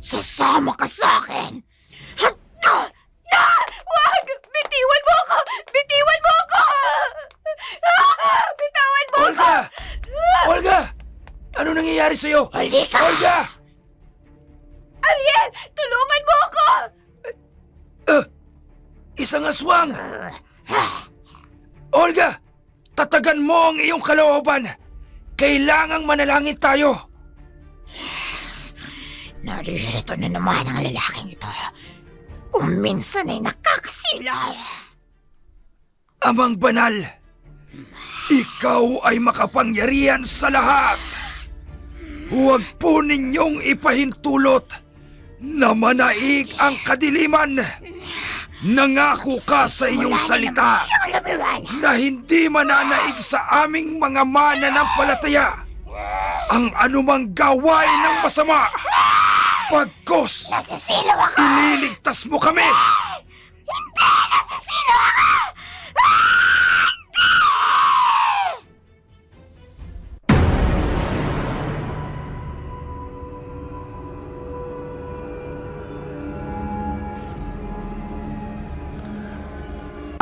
Sasama ka sa akin! Wag! Bitiwan mo ako! Bitiwan mo ako! Bitawan mo ako! Olga! Olga! Ano nangyayari sa'yo? Halika! Olga! Ariel! Tulungan mo ako! Isang aswang! Olga! Tatagan mo ang iyong kalooban! Kailangang manalangin tayo! Naririto na naman ang lalaking ito. Kung minsan ay nakakasilaw. Amang banal, ikaw ay makapangyarihan sa lahat. Huwag po ninyong ipahintulot na manaig ang kadiliman. Nangako ka sa iyong salita na hindi mananaig sa aming mga mananampalataya ang anumang gawain ng masama. Pagkos, Nasisilaw ako! ililigtas mo kami! Hindi! Nasisilaw ako!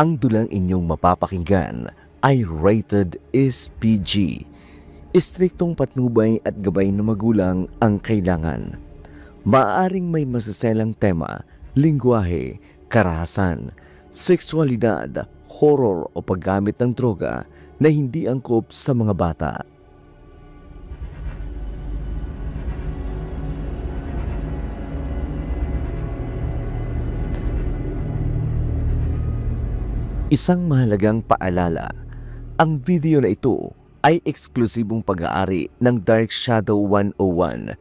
Ang dulang inyong mapapakinggan ay rated SPG. Istriktong patnubay at gabay ng magulang ang kailangan. Maaaring may masaselang tema, lingwahe, karahasan, sexualidad, horror o paggamit ng droga na hindi angkop sa mga bata. Isang mahalagang paalala, ang video na ito ay eksklusibong pag-aari ng Dark Shadow 101.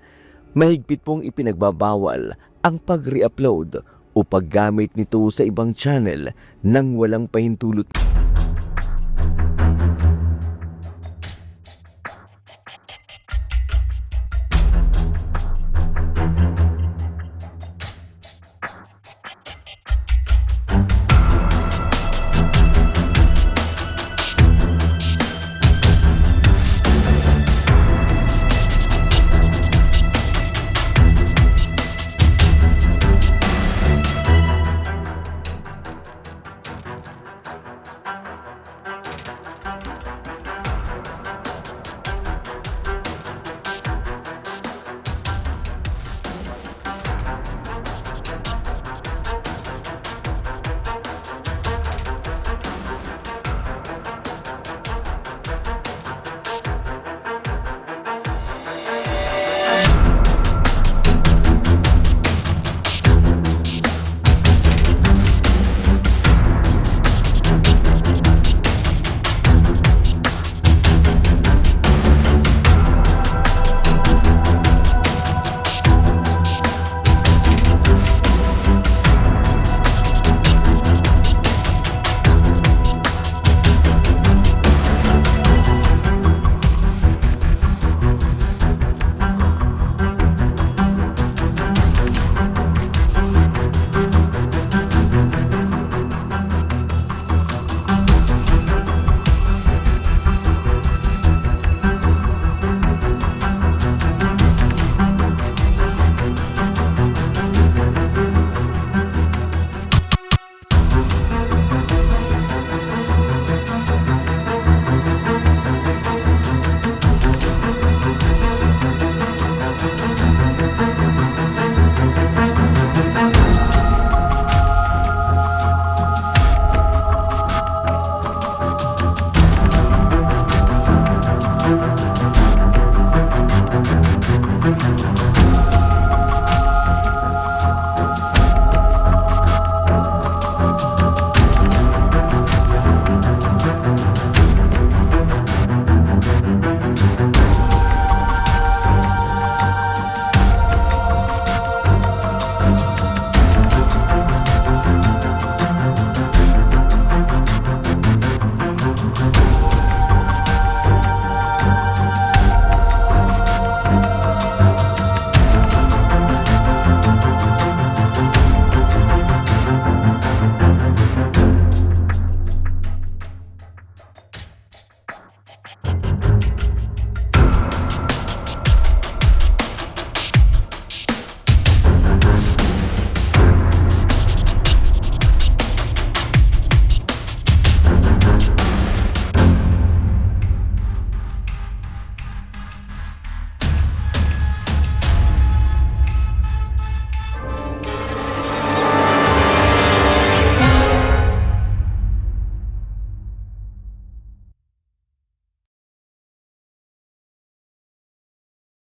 Mahigpit pong ipinagbabawal ang pag-re-upload o paggamit nito sa ibang channel nang walang pahintulot.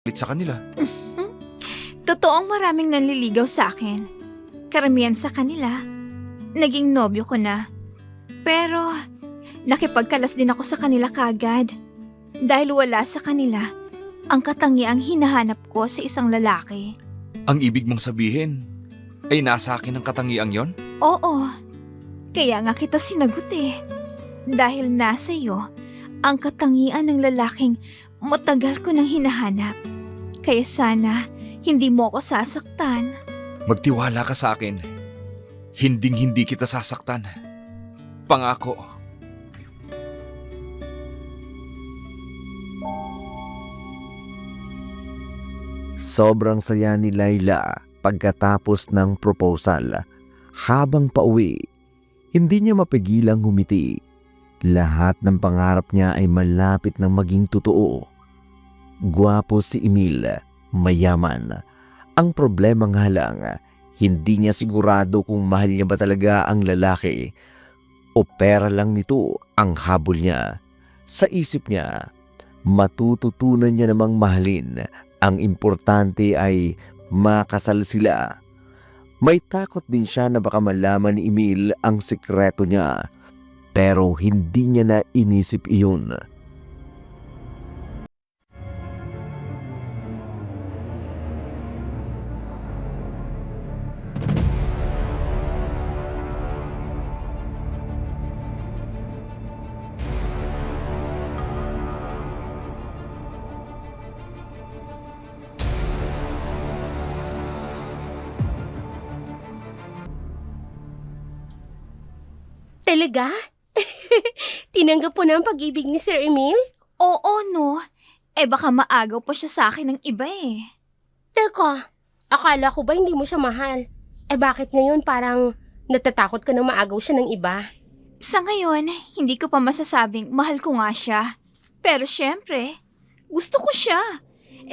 ulit sa kanila. Totoong maraming nanliligaw sa akin. Karamihan sa kanila, naging nobyo ko na. Pero, nakipagkalas din ako sa kanila kagad. Dahil wala sa kanila ang katangiang hinahanap ko sa isang lalaki. Ang ibig mong sabihin ay nasa akin ang katangiang yon? Oo, kaya nga kita sinagot eh. Dahil nasa iyo ang katangian ng lalaking matagal ko nang hinahanap. Kaya sana hindi mo ako sasaktan. Magtiwala ka sa akin. Hinding-hindi kita sasaktan. Pangako. Sobrang saya ni Laila pagkatapos ng proposal. Habang pauwi, hindi niya mapigilang humiti. Lahat ng pangarap niya ay malapit ng maging totoo. Gwapo si Emil, mayaman. Ang problema nga lang, hindi niya sigurado kung mahal niya ba talaga ang lalaki o pera lang nito ang habol niya. Sa isip niya, matututunan niya namang mahalin. Ang importante ay makasal sila. May takot din siya na baka malaman ni Emil ang sikreto niya, pero hindi niya na inisip iyon. Talaga? Tinanggap po na ang pag-ibig ni Sir Emil? Oo, no. Baka maagaw pa siya sa akin ng iba eh. Teka, akala ko ba hindi mo siya mahal? Bakit ngayon parang natatakot ka na maagaw siya ng iba? Sa ngayon, hindi ko pa masasabing mahal ko nga siya. Pero syempre, gusto ko siya.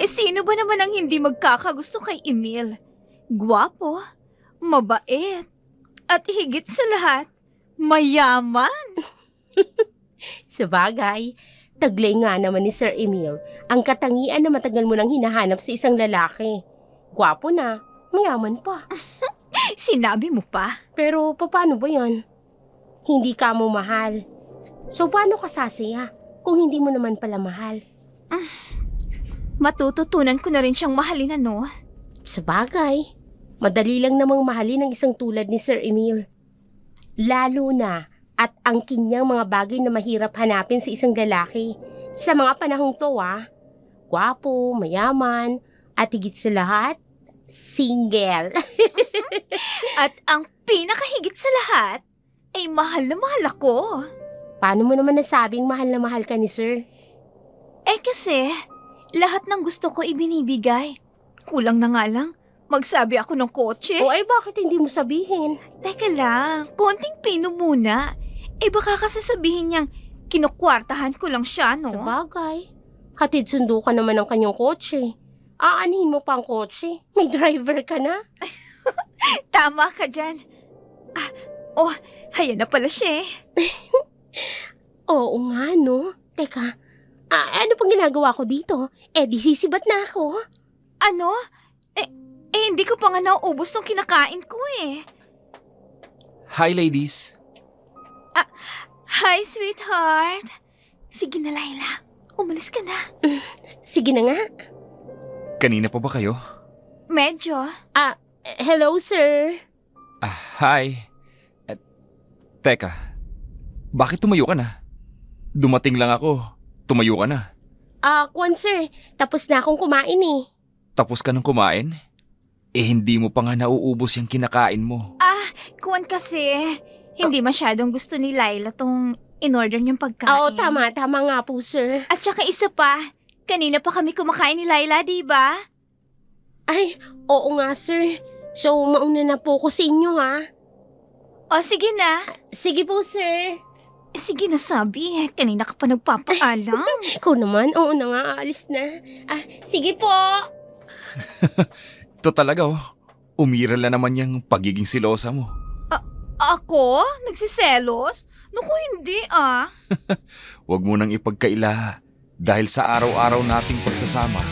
Sino ba naman ang hindi magkakagusto kay Emil? Gwapo, mabait, at higit sa lahat, mayaman. Sabagay, taglay nga naman ni Sir Emil ang katangian na matagal mo nang hinahanap sa isang lalaki. Gwapo na, mayaman pa. Sinabi mo pa. Pero paano ba yan? Hindi ka mo mahal. So paano ka sasaya kung hindi mo naman pala mahal? Matututunan ko na rin siyang mahalin, ano? Sabagay, madali lang namang mahalin ang isang tulad ni Sir Emil. Lalo na at ang kanyang mga bagay na mahirap hanapin sa isang lalaki. Sa mga panahong to gwapo, mayaman, at higit sa lahat, single. At ang pinakahigit sa lahat, ay mahal na mahal ako. Paano mo naman nasabing mahal na mahal ka ni Sir? Kasi, lahat ng gusto ko ibinibigay. Kulang na nga lang, magsabi ako ng kotse. O bakit hindi mo sabihin? Teka lang, konting pino muna. Baka kasi sabihin niyang kinukwartahan ko lang siya, no? Sabagay, hatid sundo ka naman ng kanyang kotse. Aanihin mo pa ang kotse? May driver ka na? Tama ka dyan. Hayan na pala siya eh. Oo nga, no? Teka, ano pang ginagawa ko dito? Di sisibat na ako. Ano? Hindi ko pa nga nauubos tong kinakain ko eh. Hi, ladies. Hi, sweetheart. Sige na, Laila. Umalis ka na. Sige na nga. Kanina pa ba kayo? Medyo. Hello, sir. Hi. Teka, bakit tumayo ka na? Dumating lang ako. Tumayo ka na. Kwan, sir. Tapos na akong kumain eh. Tapos ka nang kumain? Hindi mo pa nga nauubos yung kinakain mo. Kuwan kasi, hindi masyadong gusto ni Laila tong in-order niyang pagkain. Oo, tama nga po, sir. At saka isa pa, kanina pa kami kumakain ni Laila, di ba? Ay, oo nga, sir. So, mauna na po ko sa inyo, ha? O, sige na. Sige po, sir. Sige na, sabi. Kanina ka pa nagpapaalam. Ikaw naman, oo na nga, aalis na. Sige po. Ito talaga umiral na naman yung pagiging silosa mo. Ako? Nagsiselos? Naku, hindi Huwag mo nang ipagkaila dahil sa araw-araw nating pagsasama,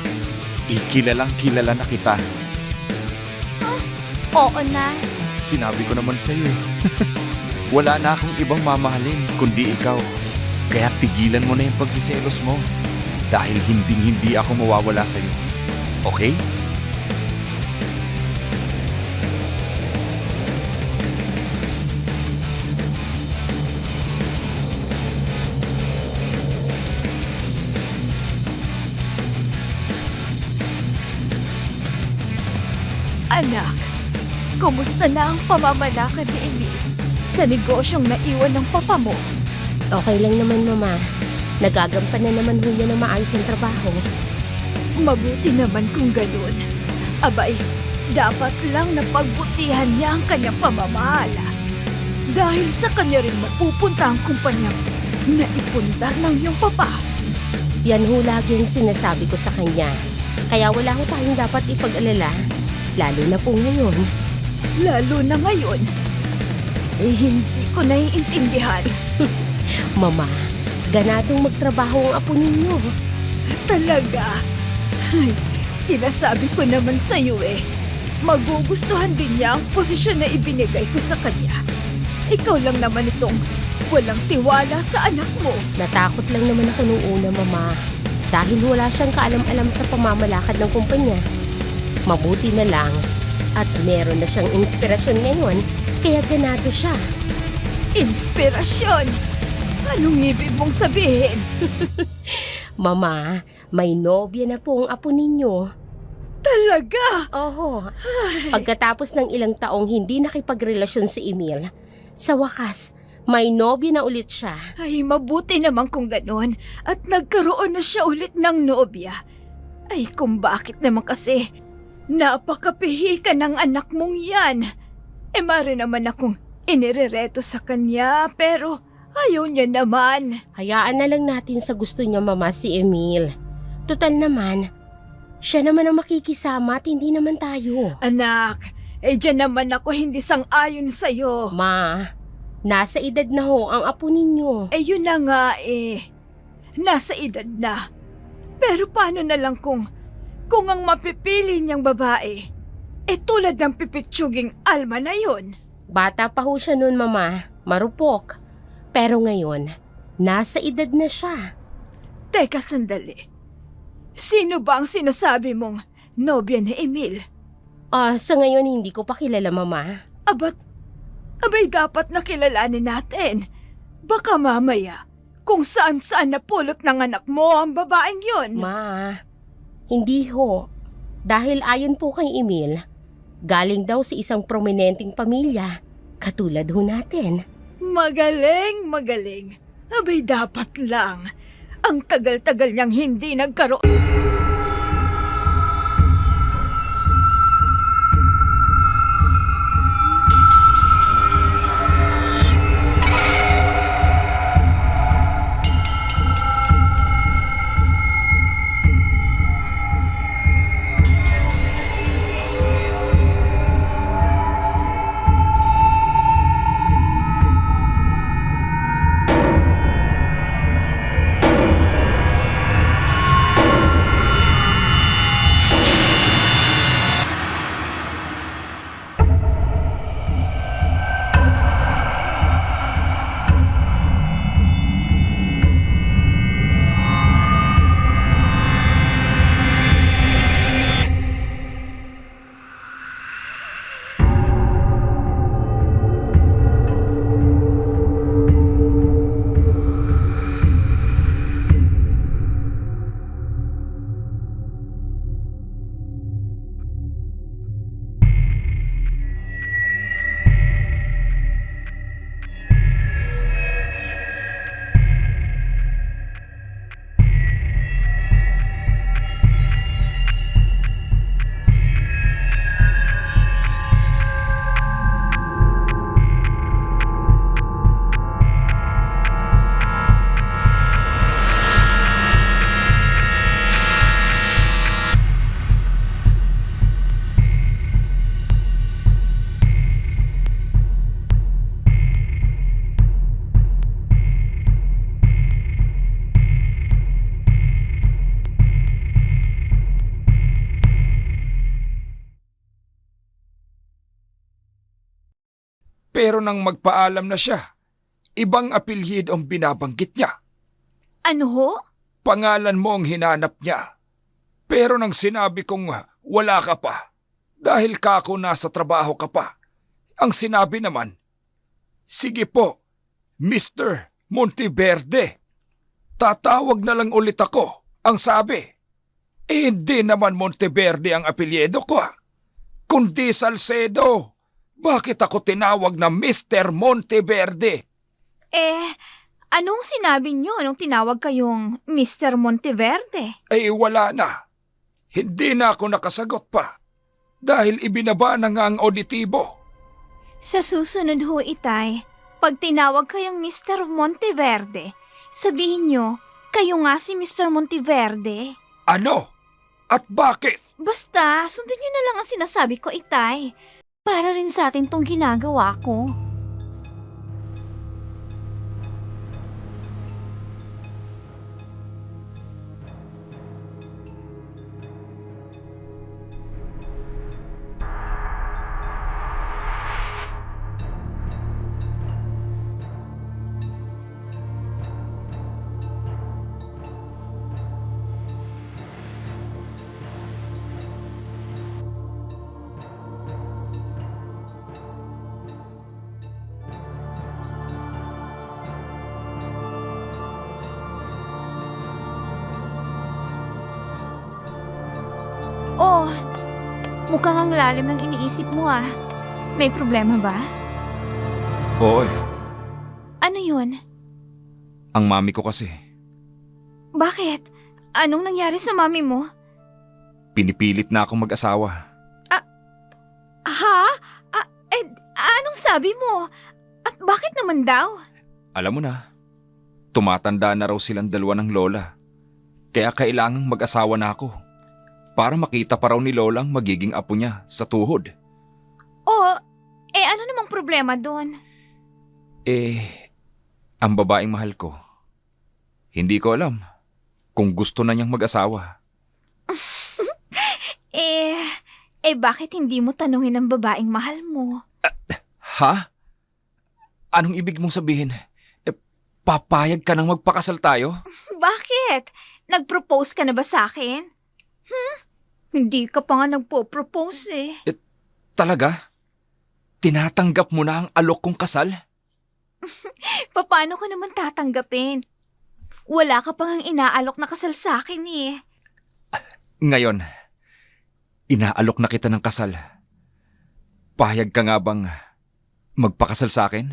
Kilalang kilala na kita. Oo na. Sinabi ko naman sa'yo eh. Wala na akong ibang mamahalin kundi ikaw. Kaya tigilan mo na yung pagsiselos mo. Dahil hindi ako mawawala sa'yo. Okay? Anak, kumusta na ang pamamalakad ni Emil sa negosyong naiwan ng papa mo? Okay lang naman, Mama. Nagagampan na naman ho niya ng maayos ang trabaho. Mabuti naman kung ganun. Abay, dapat lang na pagbutihan niya ang kanyang pamamahala. Dahil sa kanya rin mapupunta ang kumpanyang naipundar ng iyong papa. Yan ho lagi ang sinasabi ko sa kanya. Kaya wala ho tayong dapat ipag-alala. Lalo na po ngayon. Lalo na ngayon, hindi ko naiintindihan. Mama, ganadong magtrabaho ang apo ninyo. Talaga? Ay, sinasabi ko naman sa'yo eh. Magugustuhan din niya ang posisyon na ibinigay ko sa kanya. Ikaw lang naman itong walang tiwala sa anak mo. Natakot lang naman ako nung una, Mama. Dahil wala siyang kaalam-alam sa pamamalakad ng kumpanya. Mabuti na lang at meron na siyang inspirasyon ngayon, kaya ganado siya. Inspirasyon? Anong ibig mong sabihin? Mama, may nobya na po ang apo ninyo. Talaga? Oho, pagkatapos ng ilang taong hindi nakipagrelasyon si Emil, sa wakas, may nobya na ulit siya. Ay, mabuti naman kung gano'n at nagkaroon na siya ulit ng nobya. Ay, kung bakit naman kasi napakapihi ka ng anak mong yan. Mari naman akong inirereto sa kanya pero ayaw niya naman. Hayaan na lang natin sa gusto niya, Mama, si Emil. Total naman, siya naman ang makikisama at hindi naman tayo. Anak, dyan naman ako hindi sang-ayon sa'yo. Ma, nasa edad na ho ang apo ninyo. Yun na nga eh. Nasa edad na. Pero paano na lang kung ang mapipili niyang babae, tulad ng pipitsuging Alma na yun? Bata pa ho siya noon, Mama. Marupok. Pero ngayon, nasa edad na siya. Teka sandali. Sino ba ang sinasabi mong nobya ni Emil? Sa ngayon hindi ko pa kilala, Mama. Abay dapat nakilalanin natin. Baka mamaya, kung saan-saan napulot ng anak mo ang babaeng yun. Ma, hindi ho. Dahil ayon po kay Emil, galing daw sa isang prominenteng pamilya, katulad ho natin. Magaling, magaling. Abay dapat lang. Ang tagal-tagal niyang hindi nagkaroon. Pero nang magpaalam na siya, ibang apelyido ang binabanggit niya. Ano ho? Pangalan mo ang hinanap niya. Pero nang sinabi kong wala ka pa, dahil kako nasa trabaho ka pa, ang sinabi naman, sige po, Mr. Monteverde. Tatawag na lang ulit ako, ang sabi. Hindi naman Monteverde ang apelyido ko, kundi Salcedo. Bakit ako tinawag na Mr. Monteverde? Anong sinabi niyo nung tinawag kayong Mr. Monteverde? Ay wala na. Hindi na ako nakasagot pa. Dahil ibinaba na nga ang auditibo. Sa susunod ho, Itay, pag tinawag kayong Mr. Monteverde, sabihin niyo, kayo nga si Mr. Monteverde. Ano? At bakit? Basta, sundin niyo na lang ang sinasabi ko, Itay. Para rin sa atin tong ginagawa ko. Oh, mukhang ang lalim ng iniisip mo ah. May problema ba? Oo, Ano yun? ang mami ko kasi. Bakit? Anong nangyari sa mami mo? Pinipilit na akong mag-asawa. Ha? Anong sabi mo? At bakit naman daw? Alam mo na, tumatanda na raw silang dalawa ng lola. Kaya kailangang mag-asawa na ako. Para makita pa raw ni lola ang magiging apo niya sa tuhod. Ano namang problema doon? Ang babaeng mahal ko, hindi ko alam kung gusto na niyang mag-asawa. Bakit hindi mo tanungin ang babaeng mahal mo? Ha? Anong ibig mong sabihin? Papayag ka nang magpakasal tayo? Bakit? Nag-propose ka na ba sa akin? Hindi ka pa nga nagpo-propose eh. Talaga? Tinatanggap mo na ang alok kong kasal? Paano ko naman tatanggapin? Wala ka pang inaalok na kasal sa akin eh. Ngayon, inaalok na kita ng kasal. Pahayag ka nga bang magpakasal sa akin?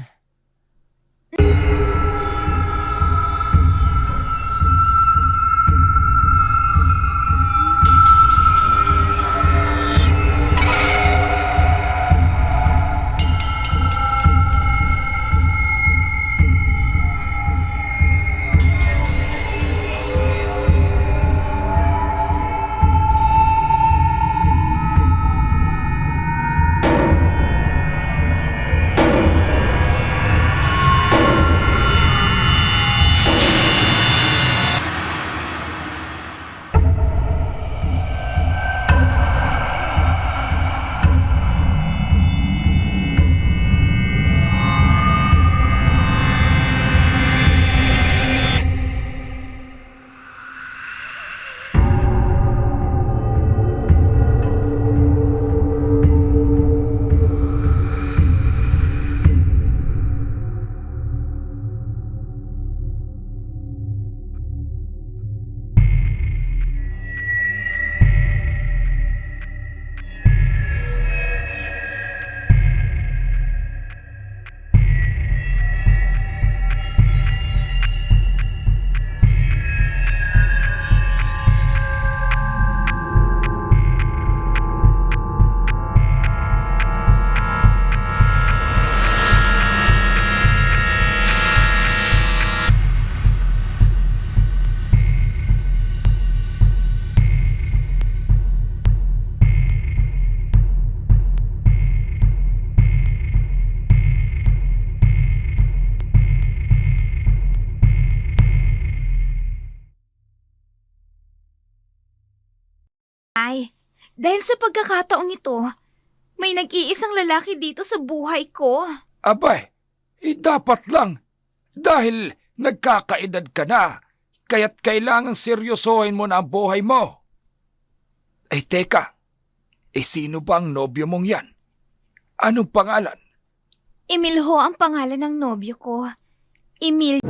Dahil sa pagkakataong ito, may nag-iisang lalaki dito sa buhay ko. Abay, dapat lang. Dahil nagkakaedad ka na, kaya't kailangang seryosohin mo na ang buhay mo. Ay teka, sino ba ang nobyo mong yan? Anong pangalan? Emil ho ang pangalan ng nobyo ko. Emil.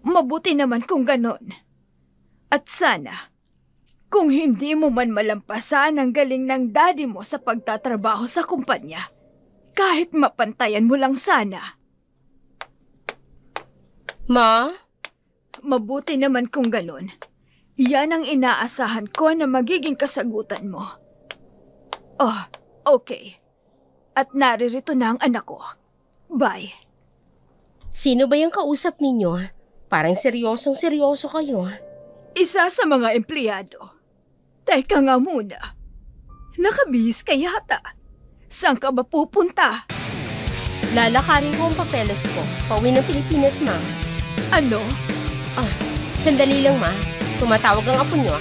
Mabuti naman kung ganon. At sana, kung hindi mo man malampasan ang galing ng daddy mo sa pagtatrabaho sa kumpanya, kahit mapantayan mo lang sana. Ma? Mabuti naman kung ganon. Yan ang inaasahan ko na magiging kasagutan mo. Oh, okay. At naririto na ang anak ko. Bye. Sino ba yung kausap ninyo? Parang seryosong-seryoso kayo. Isa sa mga empleyado. Teka nga muna. Nakabihis ka yata. Saan ka ba pupunta? Lalakarin ko ang papeles ko. Pauwi ng Pilipinas, ma. Ano? Sandali lang, ma. Tumatawag ang apo nyo.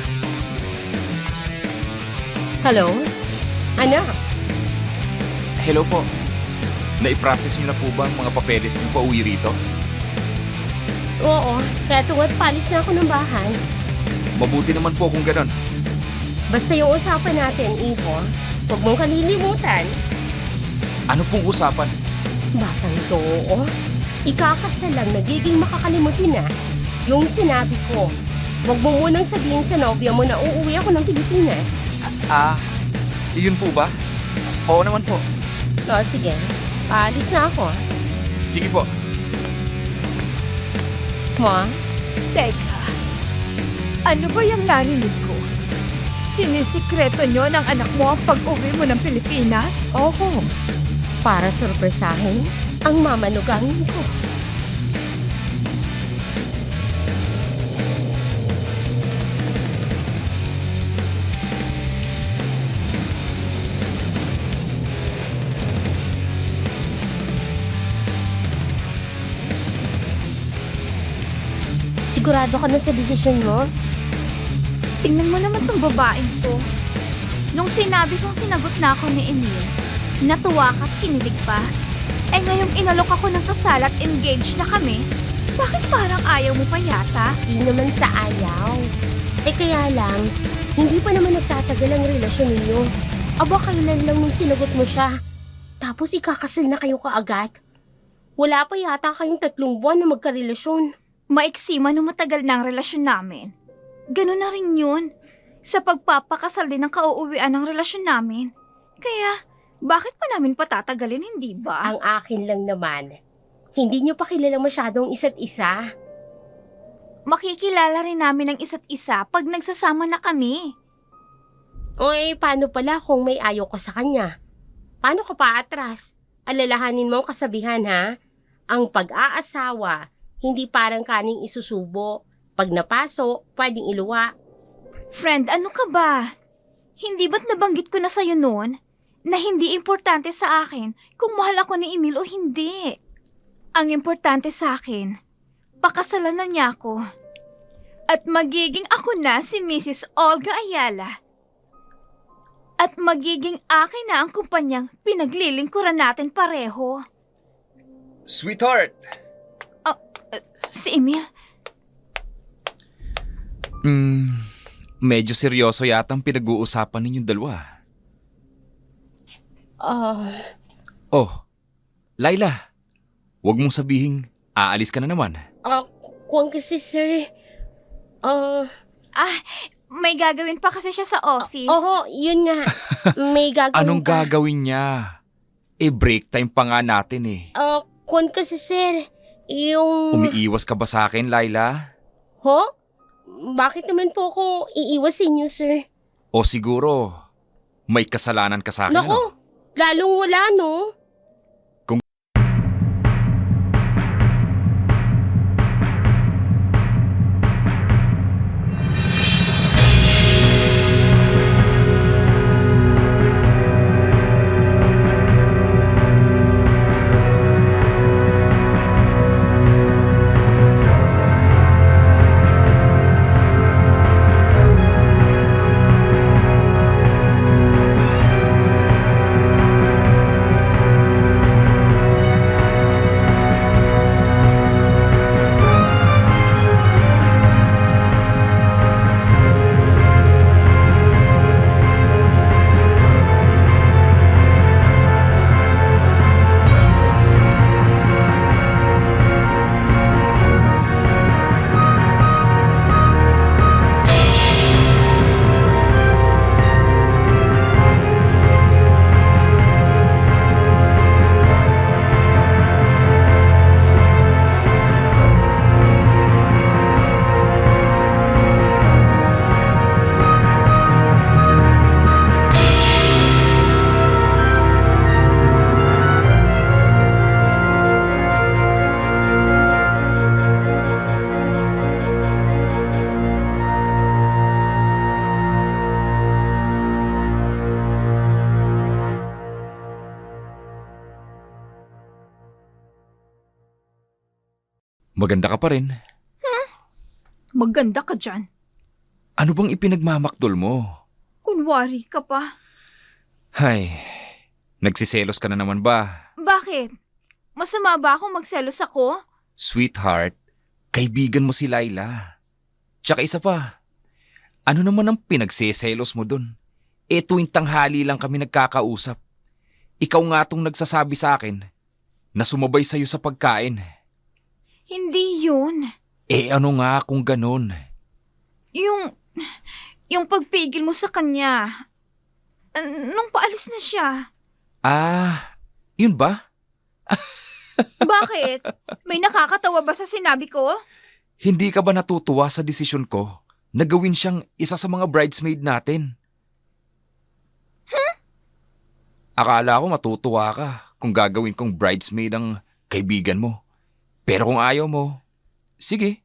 Hello? Anak? Hello po. Naiprocess niyo na po ba ang mga papeles niyo pa uwi rito? Oo, kaya tungat palis na ako ng bahay. Mabuti naman po kung ganon. Basta yung usapan natin, Ivo, huwag mong kalilimutan. Ano pong usapan? Batang to, ikakasal lang nagiging makakalimutin na. Yung sinabi ko, huwag mo munang sabihin sa nobya mo na uuwi ako ng Pilipinas. Yun po ba? Oo naman po. O, sige. Paalis na ako. Sige po. Ma? Teka. Ano ba yung narinig ko? Sinisikreto nyo ng anak mo ang pag-uwi mo ng Pilipinas? Oo. Para sorpresahin, ang mamanugangin ko. Sigurado ka na sa desisyon mo? Tingnan mo naman tong babaeng to. Nung sinabi kong sinagot na ako ni Emil, natuwa ka at kinilig pa. Eh ngayong inalok ako ng kasal at engaged na kami, bakit parang ayaw mo pa yata? Di naman sa ayaw. Eh kaya lang, hindi pa naman nagtatagal ang relasyon ninyo. Aba kailan lang nung sinagot mo siya. Tapos ikakasal na kayo kaagad. Wala pa yata kayong 3 buwan na magkarelasyon. Maiksi man nung matagal na ang relasyon namin. Ganun na rin yun. Sa pagpapakasal din ang kauuwian ng relasyon namin. Kaya, bakit pa namin patatagalin, hindi ba? Ang akin lang naman, hindi nyo pa kilala masyadong isa't isa. Makikilala rin namin ang isa't isa pag nagsasama na kami. O paano pala kung may ayaw ka sa kanya? Paano ka pa atras? Alalahanin mo ang kasabihan ha? Ang pag-aasawa, hindi parang kaning isusubo. Pag napaso, pwedeng iluwa. Friend, ano ka ba? Hindi ba't nabanggit ko na sa'yo noon na hindi importante sa akin kung mahal ako ni Emil o hindi? Ang importante sa akin, pakasalan na niya ako. At magiging ako na si Mrs. Olga Ayala. At magiging akin na ang kumpanyang pinaglilingkuran natin pareho. Sweetheart! Si Emil? Medyo seryoso yata ang pinag-uusapan ninyong dalawa. Oh, Laila, huwag mong sabihing aalis ka na naman. Kung kasi sir, May gagawin pa kasi siya sa office. oo, yun nga. May gagawin Anong pa. gagawin niya? Break time pa nga natin eh. Kung kasi sir, yung... Umiiwas ka ba sa akin, Laila? Ho? Bakit naman po ako iiwas sa inyo, sir? O siguro, may kasalanan ka sa akin, ano? Naku, lalong wala, no? Maganda ka pa rin. Maganda ka dyan. Ano bang ipinagmamakdol mo? Kunwari ka pa. Hay, nagsiselos ka na naman ba? Bakit? Masama ba akong magselos ako? Sweetheart, kaibigan mo si Laila. Tsaka isa pa, ano naman ang pinagsiselos mo dun? Tuwing tanghali lang kami nagkakausap. Ikaw nga tong nagsasabi sa akin na sumabay sa'yo sa pagkain. Hindi yun. Ano nga kung ganun? Yung pagpigil mo sa kanya. Nung paalis na siya. Yun ba? Bakit? May nakakatawa ba sa sinabi ko? Hindi ka ba natutuwa sa desisyon ko na gawin siyang isa sa mga bridesmaid natin? Akala ko matutuwa ka kung gagawin kong bridesmaid ang kaibigan mo. Pero kung ayaw mo, sige,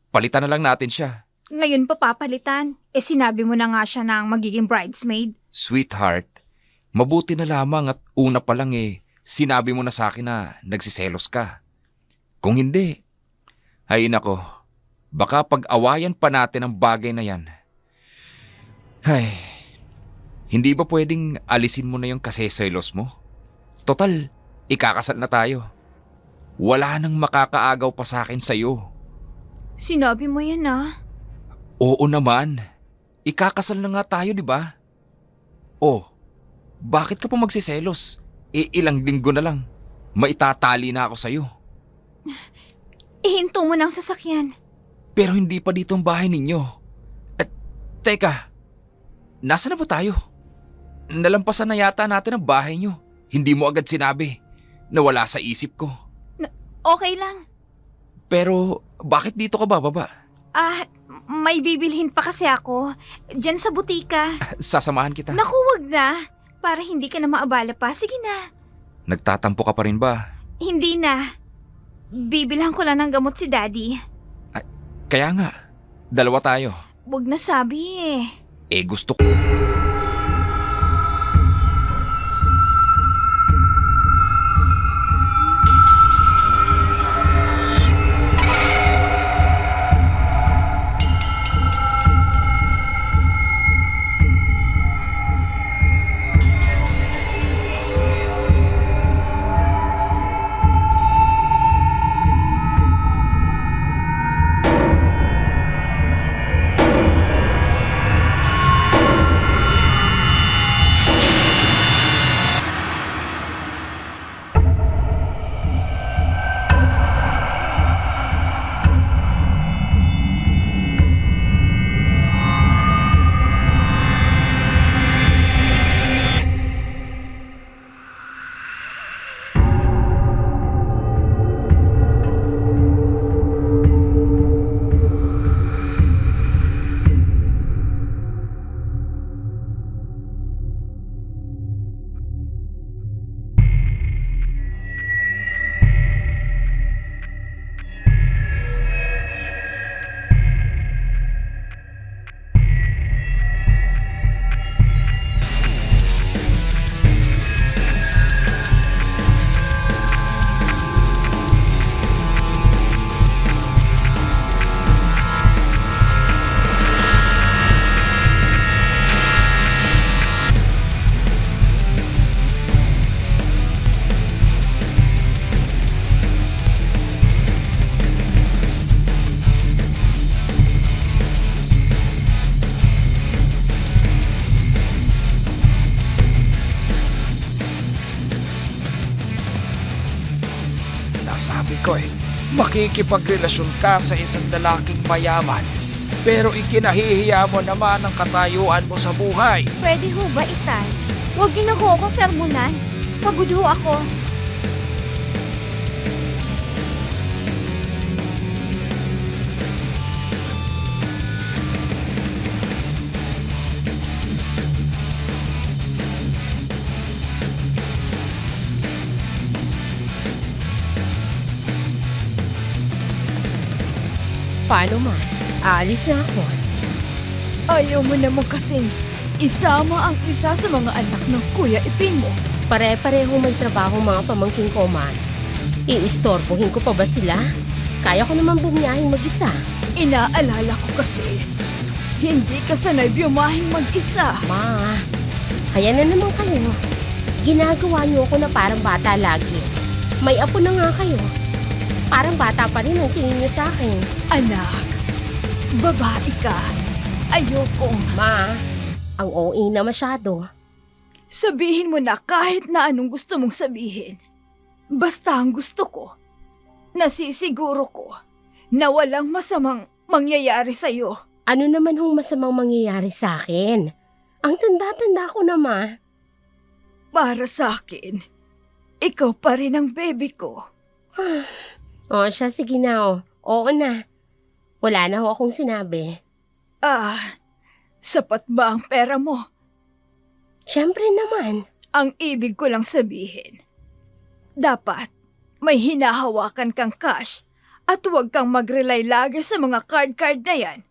palitan na lang natin siya. Ngayon pa papalitan. Sinabi mo na nga siya ng magiging bridesmaid. Sweetheart, mabuti na lamang at una pa lang sinabi mo na sa akin na nagsiselos ka. Kung hindi, ay nako, baka pag-awayan pa natin ang bagay na yan. Ay, hindi ba pwedeng alisin mo na yung kaseselos mo? Total, ikakasal na tayo. Wala nang makakaagaw pa sa akin sa'yo. Sinabi mo yan Oo naman. Ikakasal na nga tayo, di ba? Oh, bakit ka pa magsiselos? Ilang linggo na lang. Maitatali na ako sa'yo. Ihinto mo ng sasakyan. Pero hindi pa dito ang bahay ninyo. At teka, nasa na ba tayo? Nalampasan na yata natin ang bahay nyo. Hindi mo agad sinabi. Nawala sa isip ko. Okay lang. Pero bakit dito ka bababa? May bibilhin pa kasi ako. Diyan sa butika. Sasamahan kita. Naku, wag na. Para hindi ka na maabala pa. Sige na. Nagtatampo ka pa rin ba? Hindi na. Bibilhan ko lang ng gamot si Daddy. Kaya nga, dalawa tayo. Wag na sabi Gusto ko. Sabi ko makikipagrelasyon ka sa isang lalaking mayaman. Pero ikinahihiya mo naman ang katayuan mo sa buhay. Pwede ho ba, Itay? Huwag niyo na ho ako sermonan. Pagod ho ako. Paano man? Aalis na ako. Ayaw mo naman kasing isama ang isa sa mga anak ng Kuya Ipin mo. Pare-pareho may trabaho mga pamangkin ko, man. Iistorbohin ko pa ba sila? Kaya ko naman bumiyahing mag-isa. Inaalala ko kasi, hindi ka sanay biyumahing mag-isa. Ma, kaya na naman kayo. Ginagawa niyo ako na parang bata lagi. May apo na nga kayo. Parang bata pa rin ang tingin niyo sa akin. Anak, babae ka. Ayokong Ma, ang OA na masyado. sabihin mo na kahit na anong gusto mong sabihin. Basta ang gusto ko, nasisiguro ko na walang masamang mangyayari sa'yo. Ano naman hong masamang mangyayari sa akin? Ang tanda-tanda ko na, Ma. Para sa akin, ikaw pa rin ang baby ko. O siya, sige na o. Oo na. Wala na ho akong sinabi. Sapat ba ang pera mo? Siyempre naman. Ang ibig ko lang sabihin, dapat may hinahawakan kang cash at huwag kang mag-rely lagi sa mga card na yan.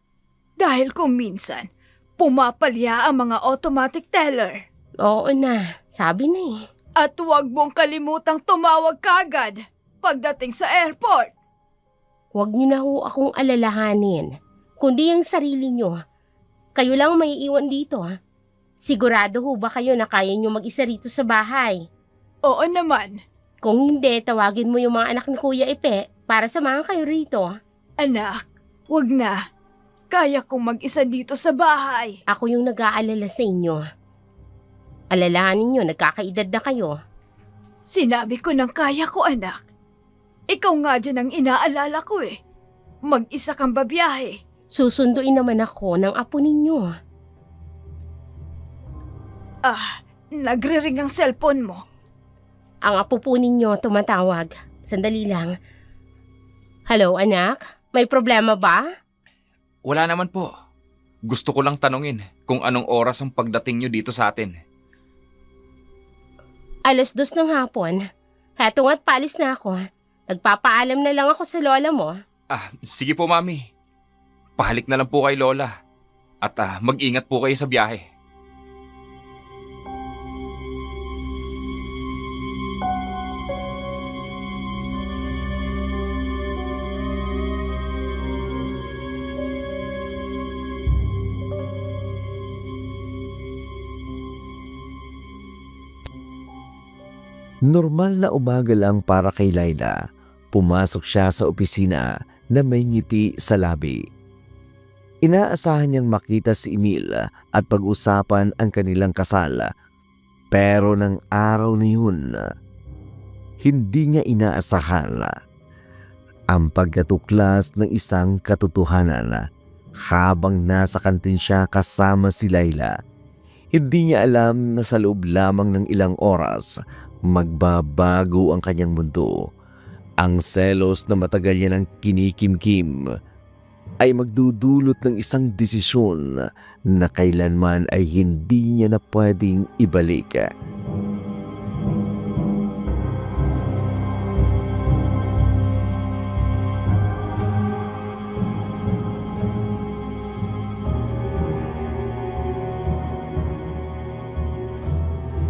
Dahil kung minsan, pumapalya ang mga automatic teller. Oo na, sabi na eh. At huwag mong kalimutang tumawag kagad pagdating sa airport. Huwag niyo na ho akong alalahanin, kundi ang sarili niyo. Kayo lang may iwan dito ha. Sigurado ho ba kayo na kaya niyo mag-isa rito sa bahay? Oo naman. Kung hindi, tawagin mo yung mga anak ni Kuya Ipe para samahan kayo rito. Anak, wag na. Kaya kong mag-isa dito sa bahay. Ako yung nag-aalala sa inyo. Alalahanin niyo, nagkakaedad na kayo. Sinabi ko ng kaya ko, anak. Ikaw nga dyan ang inaalala ko eh. Mag-isa kang babiyahe. Susunduin naman ako ng apo ninyo. Nagre-ring ang cellphone mo. Ang apo po ninyo tumatawag. Sandali lang. Hello, anak? May problema ba? Wala naman po. Gusto ko lang tanungin kung anong oras ang pagdating nyo dito sa atin. 2:00 ng hapon. Heto nga't palis na ako. Nagpapaalam na lang ako sa lola mo. Sige po, Mami. Pahalik na lang po kay Lola. At mag-ingat po kayo sa biyahe. Normal na umaga lang para kay Laila. Pumasok siya sa opisina na may ngiti sa labi. Inaasahan niyang makita si Emil at pag-usapan ang kanilang kasal. Pero ng araw na yun, hindi niya inaasahan ang pagkatuklas ng isang katotohanan. Habang nasa kantin siya kasama si Laila, hindi niya alam na sa loob lamang ng ilang oras, magbabago ang kanyang mundo. Ang selos na matagal niya nang kinikimkim ay magdudulot ng isang desisyon na kailanman ay hindi niya na pwedeng ibalik.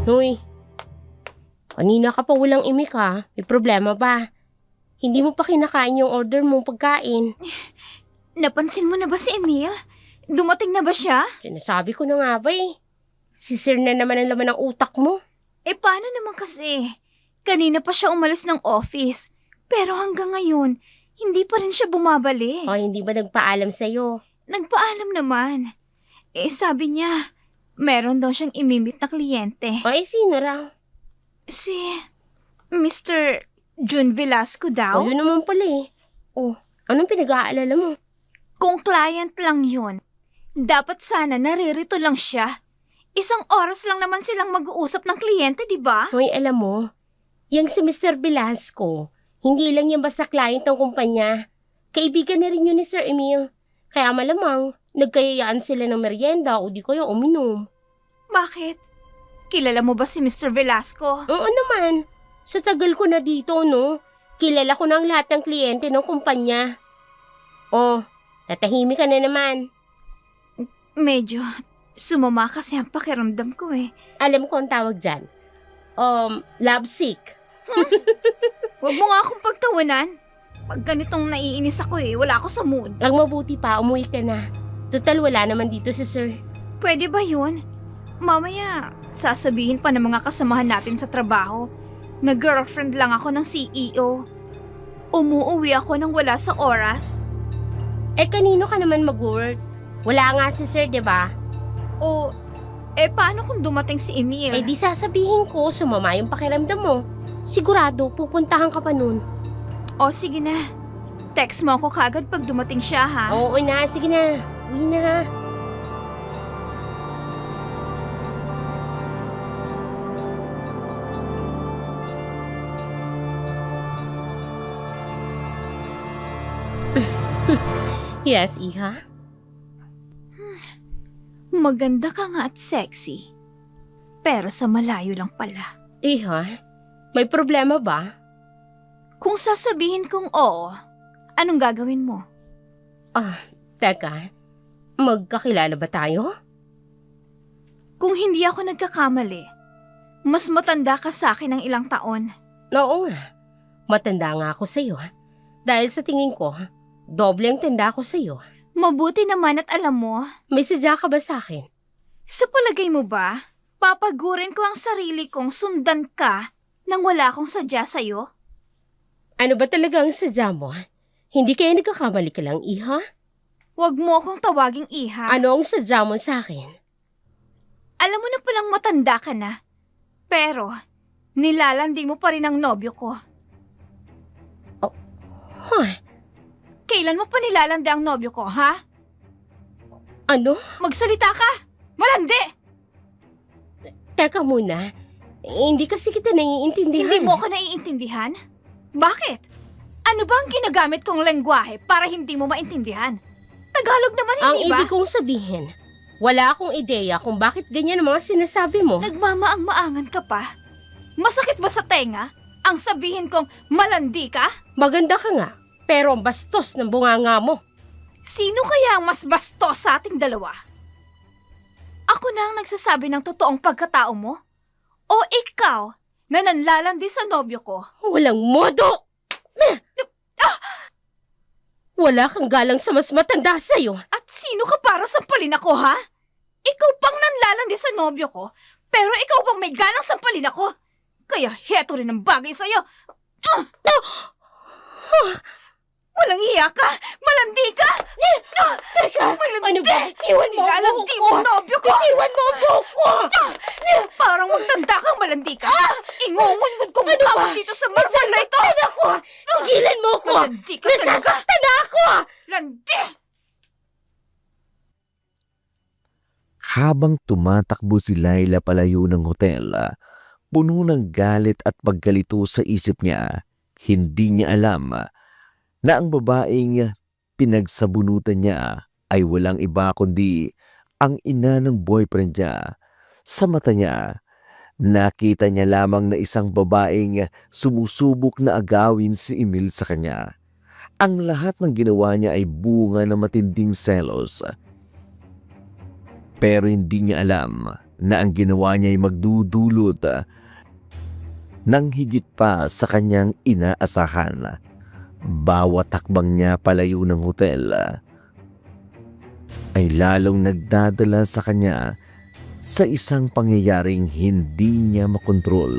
Hoy, kanina ka pa walang imik ha. May problema ba? Hindi mo pa kinakain yung order mong pagkain. Napansin mo na ba si Emil? Dumating na ba siya? Sinasabi ko na nga ba eh. Si Sir na naman ang laman ng utak mo. Paano naman kasi? Kanina pa siya umalis ng office. Pero hanggang ngayon, hindi pa rin siya bumabalik. O hindi ba nagpaalam sa'yo? Nagpaalam naman. Sabi niya, meron daw siyang imimit na kliyente. Ay, sino raw? Si Mr. Jun Velasco daw? O yun naman pala eh. Oh, anong pinag-aalala mo? Kung client lang yun, dapat sana naririto lang siya. Isang oras lang naman silang mag-uusap ng kliyente, di ba? Hoy, alam mo, yung si Mr. Velasco, hindi lang yan basta client ng kumpanya. Kaibigan na rin yun ni Sir Emil. Kaya malamang, nagkayayaan sila ng merienda o di kaya uminom. Bakit? Kilala mo ba si Mr. Velasco? Oo naman. Sa tagal ko na dito, no? Kilala ko na ang lahat ng kliyente ng kumpanya. Oh, tatahimik ka na naman. Medyo sumama kasi ang pakiramdam ko eh. Alam ko ang tawag dyan. Love sick. Huwag mo nga akong pagtawanan. Pag ganitong naiinis ako wala ako sa mood. Ang mabuti pa, umuwi ka na. Total, wala naman dito si Sir. Pwede ba yun? Mamaya, sasabihin pa ng mga kasamahan natin sa trabaho na girlfriend lang ako ng CEO. Umuuwi ako nang wala sa oras. Kanino ka naman mag-work? Wala nga si Sir, di ba? O, paano kung dumating si Emil? Di sasabihin ko, sumama yung pakiramdam mo. Sigurado, pupuntahan ka pa nun. O, sige na. Text mo ako kagad pag dumating siya, ha? Oo na, sige na. Uwi na ha. Yes, Iha? Maganda ka nga at sexy. Pero sa malayo lang pala. Iha? May problema ba? Kung sasabihin kong oo, anong gagawin mo? Teka, magkakilala ba tayo? Kung hindi ako nagkakamali, mas matanda ka sa akin ng ilang taon. Oo nga, matanda nga ako sa'yo. Dahil sa tingin ko, doble ang tanda ko sa'yo. Mabuti naman at alam mo, May sadya ka ba sa akin? sa palagay mo ba, papagurin ko ang sarili kong sundan ka nang wala akong sadya sa'yo? Ano ba talaga ang sadya mo? Hindi kaya nagkakamali ka lang, iha? Huwag mo akong tawaging iha. Ano ang sadya mo sa akin? Alam mo na palang matanda ka na. Pero, nilalandi mo pa rin ang nobyo ko. Kailan mo pa nilalandi ang nobyo ko, ha? Ano? Magsalita ka! Malandi! Teka muna. Hindi kasi kita naiintindihan. Hindi mo ako naiintindihan? Bakit? Ano ba ang ginagamit kong lengguwahe para hindi mo maintindihan? Tagalog naman, Ang hindi ba? ibig kong sabihin, wala akong ideya kung bakit ganyan ang mga sinasabi mo. Nagmamaang-maangan ka pa? Masakit ba sa tenga ang sabihin kong malandi ka? Maganda ka nga, pero ang bastos ng bunganga mo. Sino kaya ang mas bastos sa ating dalawa? Ako na ang nagsasabi ng totoong pagkatao mo? O ikaw na nanlalandi sa nobyo ko? Walang modo! Wala kang galang sa mas matanda sa'yo. At sino ka para sampalin ako, ha? Ikaw pang nanlalandi sa nobyo ko, pero ikaw pang may ganang sampalin ako. Kaya heto rin ang bagay sa'yo. Walang hiya ka! Malandi ka! Teka, Malandi! ano ba? Iwan mo ang Nilalandi buhok mo ko! ang nobyo ko! Iwan mo ang buhok ko! Parang magtanda kang malandi ka! Ingungun-ngun ko mukha mo dito sa marmol na ito! Nasasaktan ako! Tigilan mo ako! Malandi ka talaga! Nasasaktan na ako! Landi! Habang tumatakbo si Laila palayo ng hotel, puno ng galit at pagkalito sa isip niya, hindi niya alam na ang babaeng pinagsabunutan niya ay walang iba kundi ang ina ng boyfriend niya. Sa mata niya, nakita niya lamang na isang babaeng sumusubok na agawin si Emil sa kanya. Ang lahat ng ginawa niya ay bunga ng matinding selos. Pero hindi niya alam na ang ginawa niya ay magdudulot ng higit pa sa kanyang inaasahan. Bawat hakbang niya palayo ng hotel ay lalong nagdadala sa kanya sa isang pangyayaring hindi niya makontrol.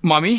Mami?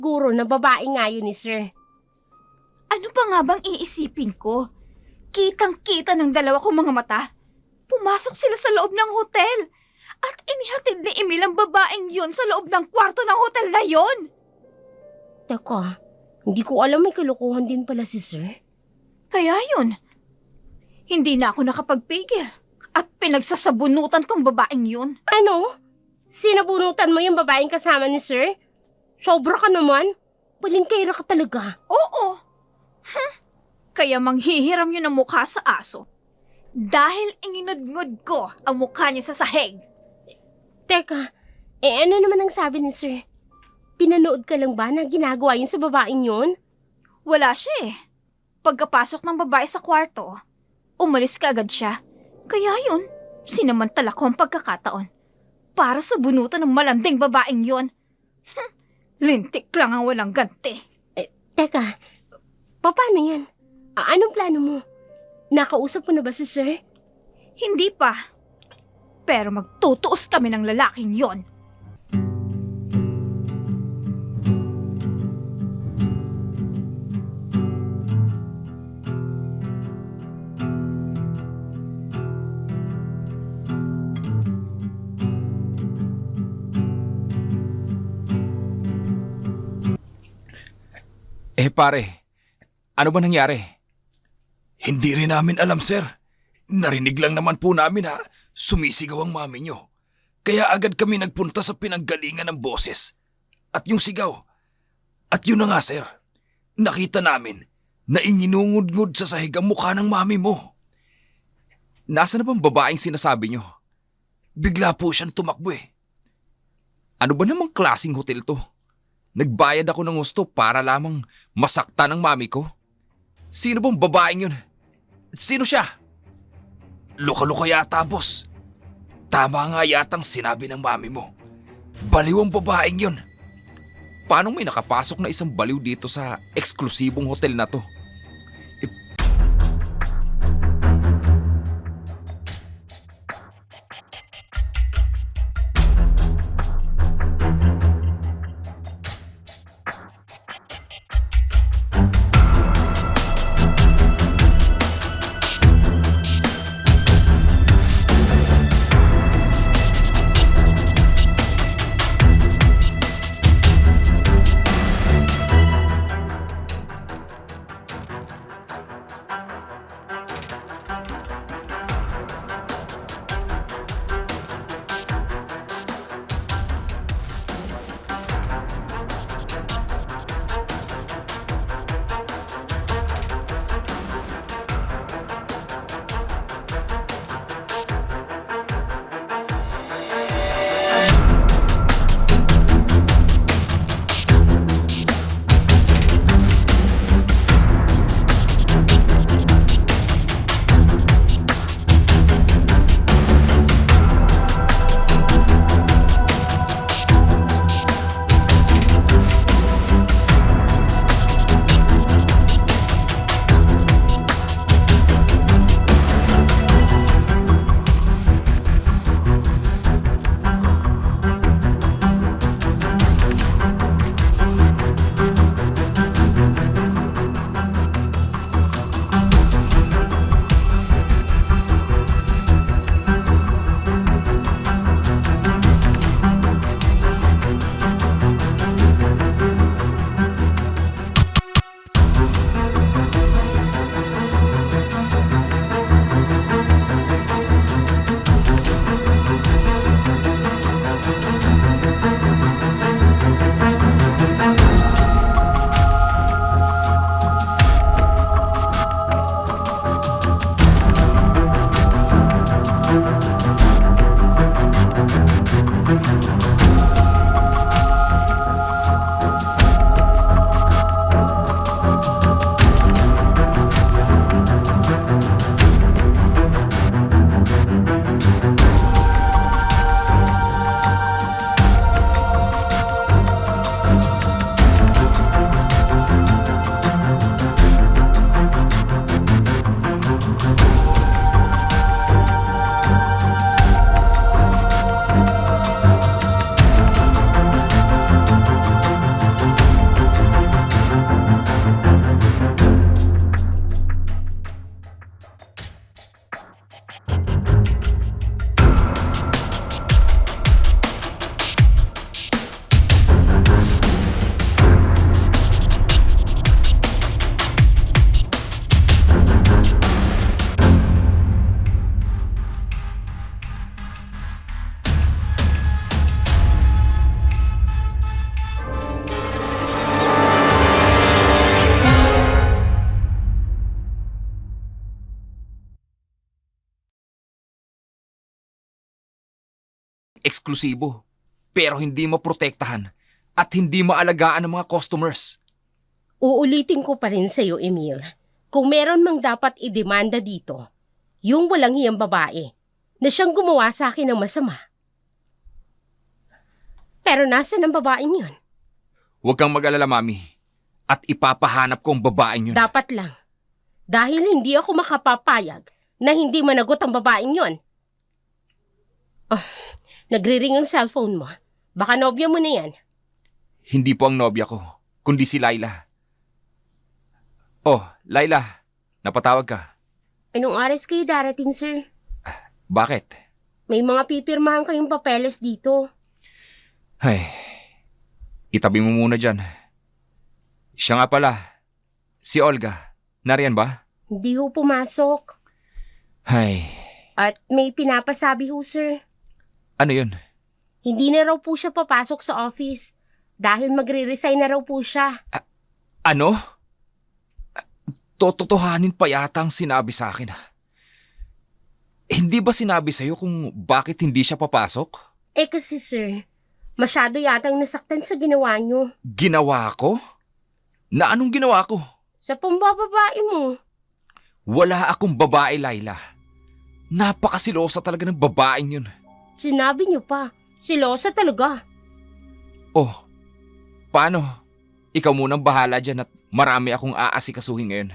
siguro na babae nga yun ni sir. Ano pa nga bang iisipin ko? Kitang-kita ng dalawa kong mga mata. Pumasok sila sa loob ng hotel. At inihatid ni Emil ang babaeng yun sa loob ng kwarto ng hotel na yon. Teka, hindi ko alam may kalokohan din pala si sir. Kaya yun, hindi na ako nakapagpigil. At pinagsasabunutan kong babaeng yun. Ano? Sinabunutan mo yung babaeng kasama ni sir? Sobra ka naman. Balingkera ka talaga. Oo. Kaya manghihiram yun ang mukha sa aso. Dahil inginudngud ko ang mukha niya sa sahig. Teka, ano naman ang sabi ni sir? Pinanood ka lang ba na ginagawa yun sa babaeng yun? Wala siya eh. Pagkapasok ng babae sa kwarto, umalis ka agad siya. Kaya yun, sinamantala ko ang pagkakataon. Para sa bunutan ng malanding babaeng yun. Lintik lang ang walang ganti. Teka, paano yan? Anong plano mo? Nakausap mo na ba si sir? Hindi pa. Pero magtutuos kami ng lalaking yon. Pare, ano ba nangyari? Hindi rin namin alam, sir. Narinig lang naman po namin na sumisigaw ang mami nyo. Kaya agad kami nagpunta sa pinanggalingan ng boses. At yung sigaw. At yun na nga, sir. Nakita namin na ininungud-ngud sa sahig ang mukha ng mami mo. Nasaan na bang babaeng sinasabi nyo? Bigla po siyang tumakbo eh. Ano ba namang klaseng hotel to? Nagbayad ako ng gusto para lamang masakta ng mami ko? Sino bang babaeng yun? Sino siya? Luka-luka yata, boss. Tama nga yatang sinabi ng mami mo. Baliw ang babaeng yun. Paano may nakapasok na isang baliw dito sa eksklusibong hotel na to? eksklusibo, pero hindi maprotektahan at hindi maalagaan ng mga customers. Uulitin ko pa rin sa'yo, Emil. Kung meron mang dapat idemanda dito, yung walang hiyang babae na siyang gumawa sa akin ng masama. Pero nasaan ang babaeng yun? Huwag kang mag-alala, Mami. At ipapahanap ko ang babaeng yun. Dapat lang. Dahil hindi ako makapapayag na hindi managot ang babaeng yun. Nagre-ring ang cellphone mo. Baka nobya mo na yan. Hindi po ang nobya ko, kundi si Laila. Oh, Laila, napatawag ka. Anong oras kayo darating, sir? Bakit? May mga pipirmahan kayong papeles dito. Ay, itabi mo muna dyan. Siya nga pala, si Olga. Nariyan ba? Hindi ho pumasok. Ay, At may pinapasabi ho, sir. ano yun? Hindi na raw po siya papasok sa office dahil magre-resign na raw po siya. Ano? Tototohanin pa yata ang sinabi sa akin. Hindi ba sinabi sa'yo kung bakit hindi siya papasok? Kasi sir, masyado yatang nasaktan sa ginawa niyo. Ginawa ko? Na anong ginawa ko? Sa pambababae mo. Wala akong babae, Laila. Napakasilosa talaga ng babaeng yun. Sinabi niyo pa, silosa talaga. Oh, paano? Ikaw munang bahala dyan at marami akong aasikasuhin ngayon.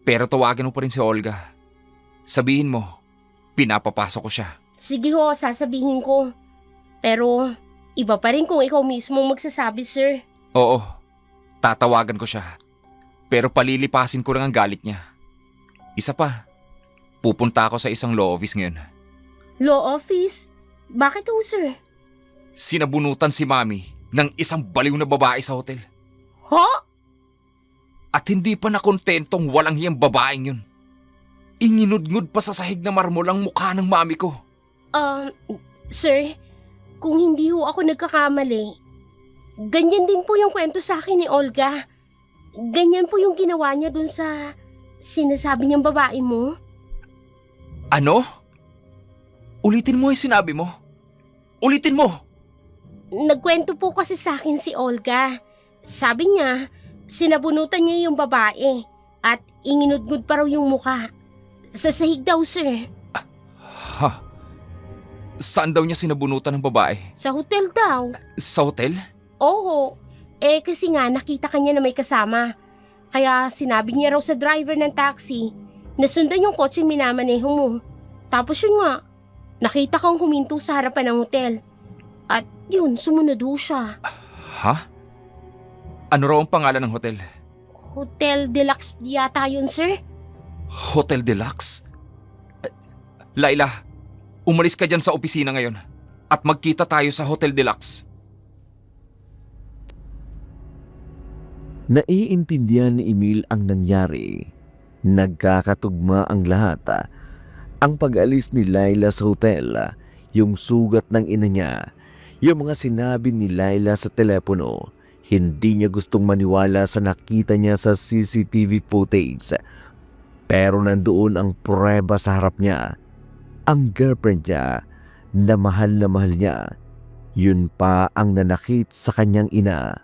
Pero tawagan mo pa rin si Olga. Sabihin mo, pinapapasok ko siya. Sige ho, sasabihin ko. Pero, iba pa rin kung ikaw mismo magsasabi, sir. Oo, tatawagan ko siya. Pero palilipasin ko lang ang galit niya. Isa pa, pupunta ako sa isang law office ngayon. Law office? Bakit ho, sir? Sinabunutan si Mami ng isang baliw na babae sa hotel. Ho? At hindi pa nakontentong walang hiyang babaeng yun. Inginudngud pa sa sahig na marmol ang mukha ng mami ko. Sir, kung hindi ho ako nagkakamali, ganyan din po yung kwento sa akin ni Olga. Ganyan po yung ginawa niya dun sa sinasabi niyang babae mo. Ano? Ulitin mo yung sinabi mo. Ulitin mo! Nagkwento po kasi sa akin si Olga. Sabi niya, sinabunutan niya yung babae at inginudgud pa raw yung muka. Sa sahig daw, sir. Ha? Saan daw niya sinabunutan ng babae? Sa hotel daw. Sa hotel? Oo. Kasi nga nakita kanya na may kasama. Kaya sinabi niya raw sa driver ng taxi na sundan yung kotse minamaneho mo. Tapos yun nga, nakita kang huminto sa harapan ng hotel. At yun, sumunod ho siya. Ha? Ano raw ang pangalan ng hotel? Hotel Deluxe yata yun, sir. Hotel Deluxe? Laila, umalis ka dyan sa opisina ngayon at magkita tayo sa Hotel Deluxe. Naiintindihan ni Emil ang nangyari. Nagkakatugma ang lahat. Ang pag-alis ni Laila sa hotel, yung sugat ng ina niya, yung mga sinabi ni Laila sa telepono. Hindi niya gustong maniwala sa nakita niya sa CCTV footage. Pero nandoon ang pruweba sa harap niya. Ang girlfriend niya na mahal niya. Yun pa ang nanakit sa kanyang ina.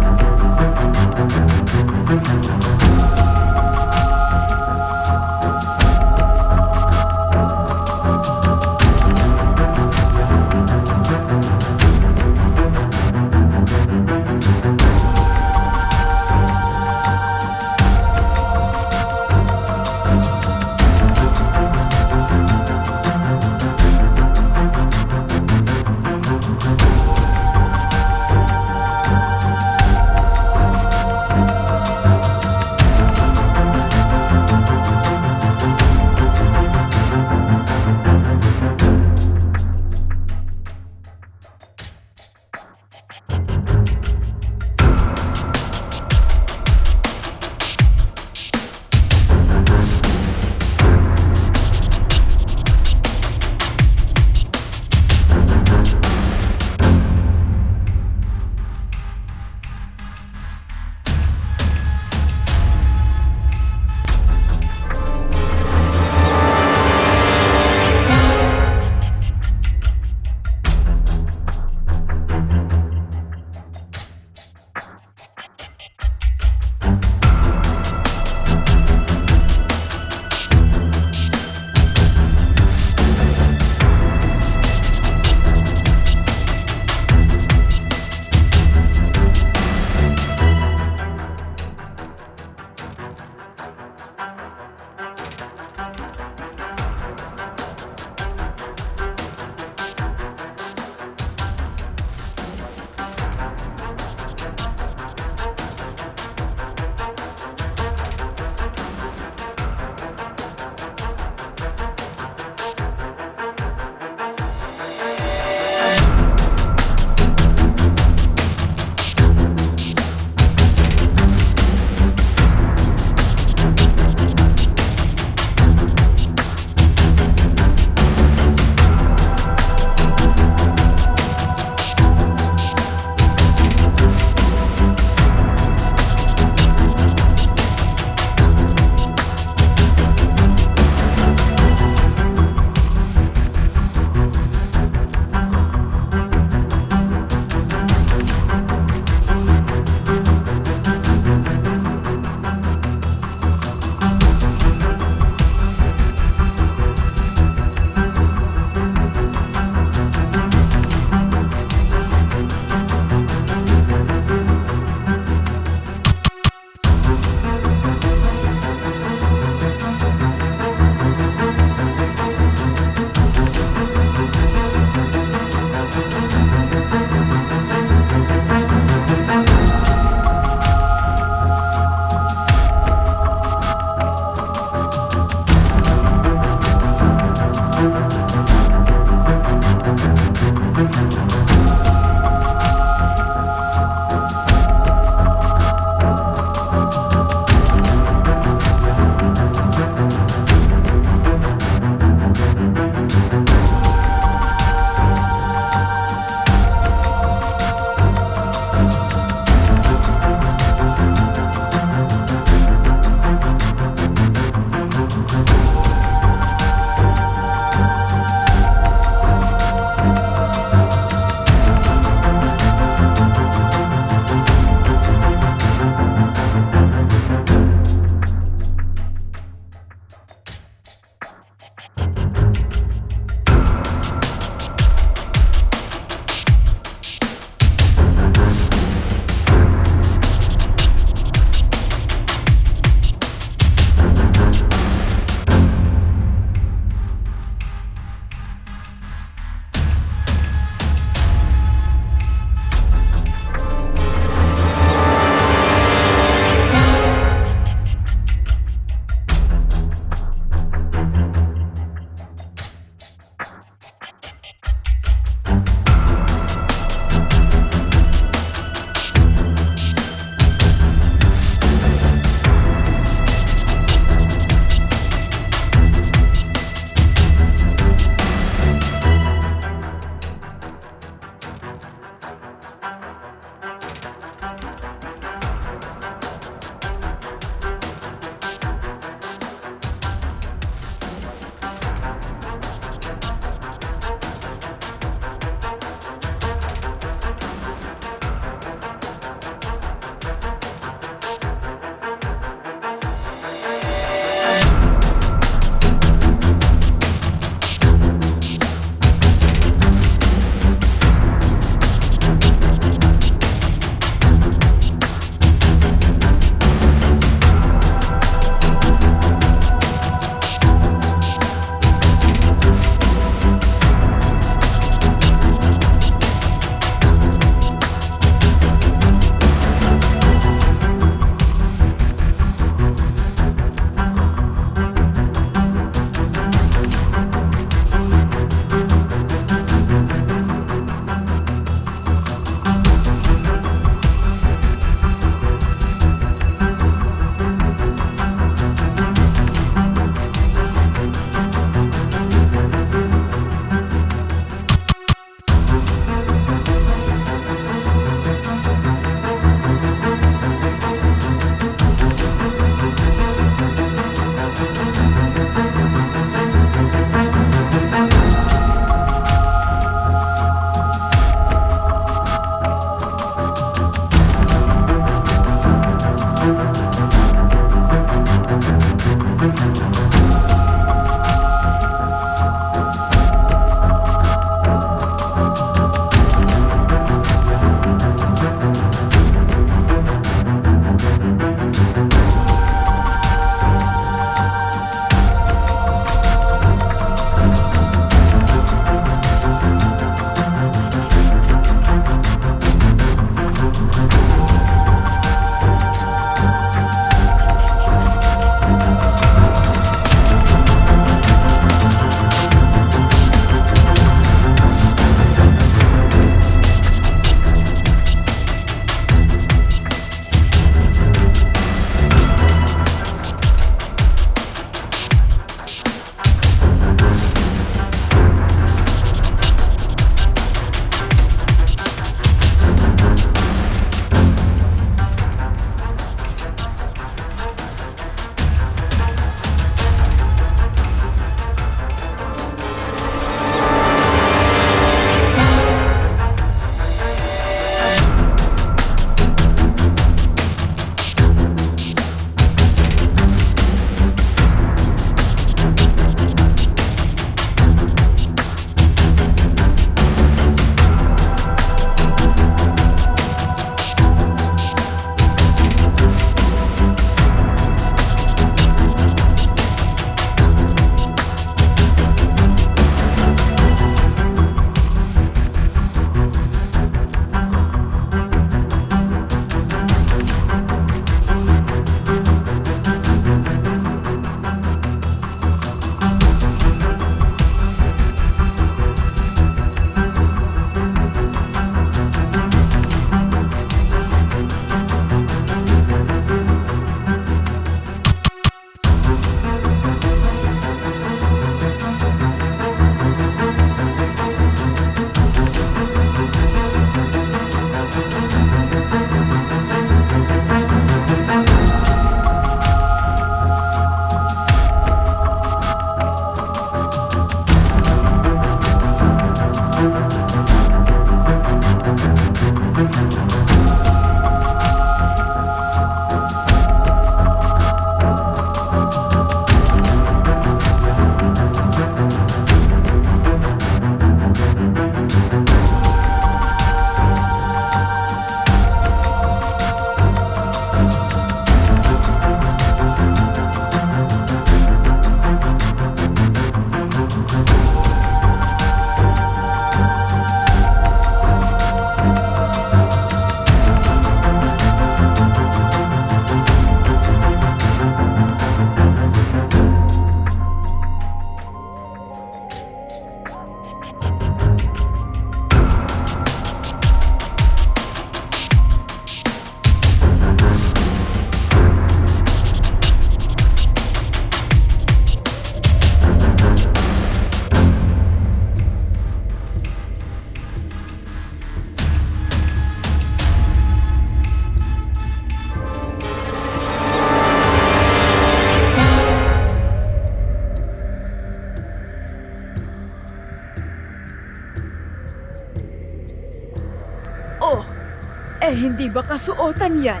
Ay hindi ba kasuotan yan?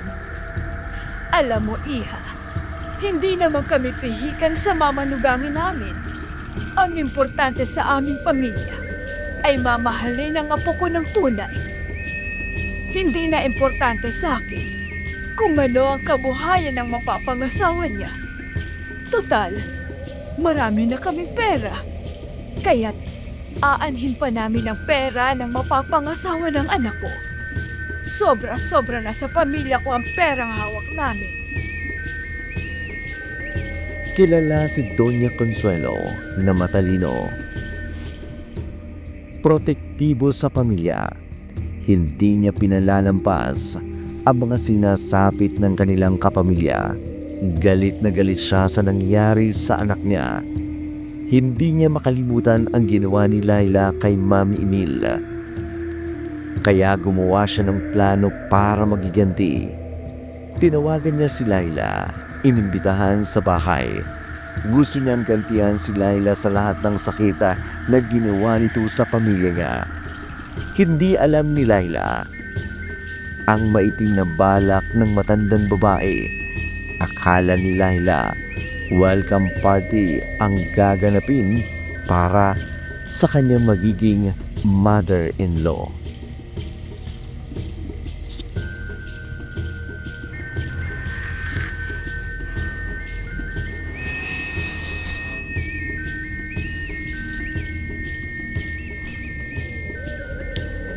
Alam mo, Iha, hindi naman kami pihikan sa mamanugangan namin. Ang importante sa aming pamilya ay mamahalin ang apo ko ng tunay. Hindi na importante sa akin kung ano ang kabuhayan ng mapapangasawa niya. Total, marami na kaming pera. Kaya't aanhin pa namin ang pera ng mapapangasawa ng anak ko. Sobra-sobra na sa pamilya ko ang perang hawak namin. Kilala si Doña Consuelo na matalino, protektibo sa pamilya. Hindi niya pinalalampas ang mga sinasapit ng kanilang kapamilya. Galit na galit siya sa nangyari sa anak niya. Hindi niya makalimutan ang ginawa ni Laila kay Mami Emil. Kaya gumawa siya ng plano para magiganti. Tinawagan niya si Laila, inimbitahan sa bahay. Gusto niyang gantihan si Laila sa lahat ng sakita na ginawa nito sa pamilya niya. Hindi alam ni Laila ang maitim na balak ng matandang babae. Akala ni Laila, welcome party ang gaganapin para sa kanyang magiging mother-in-law.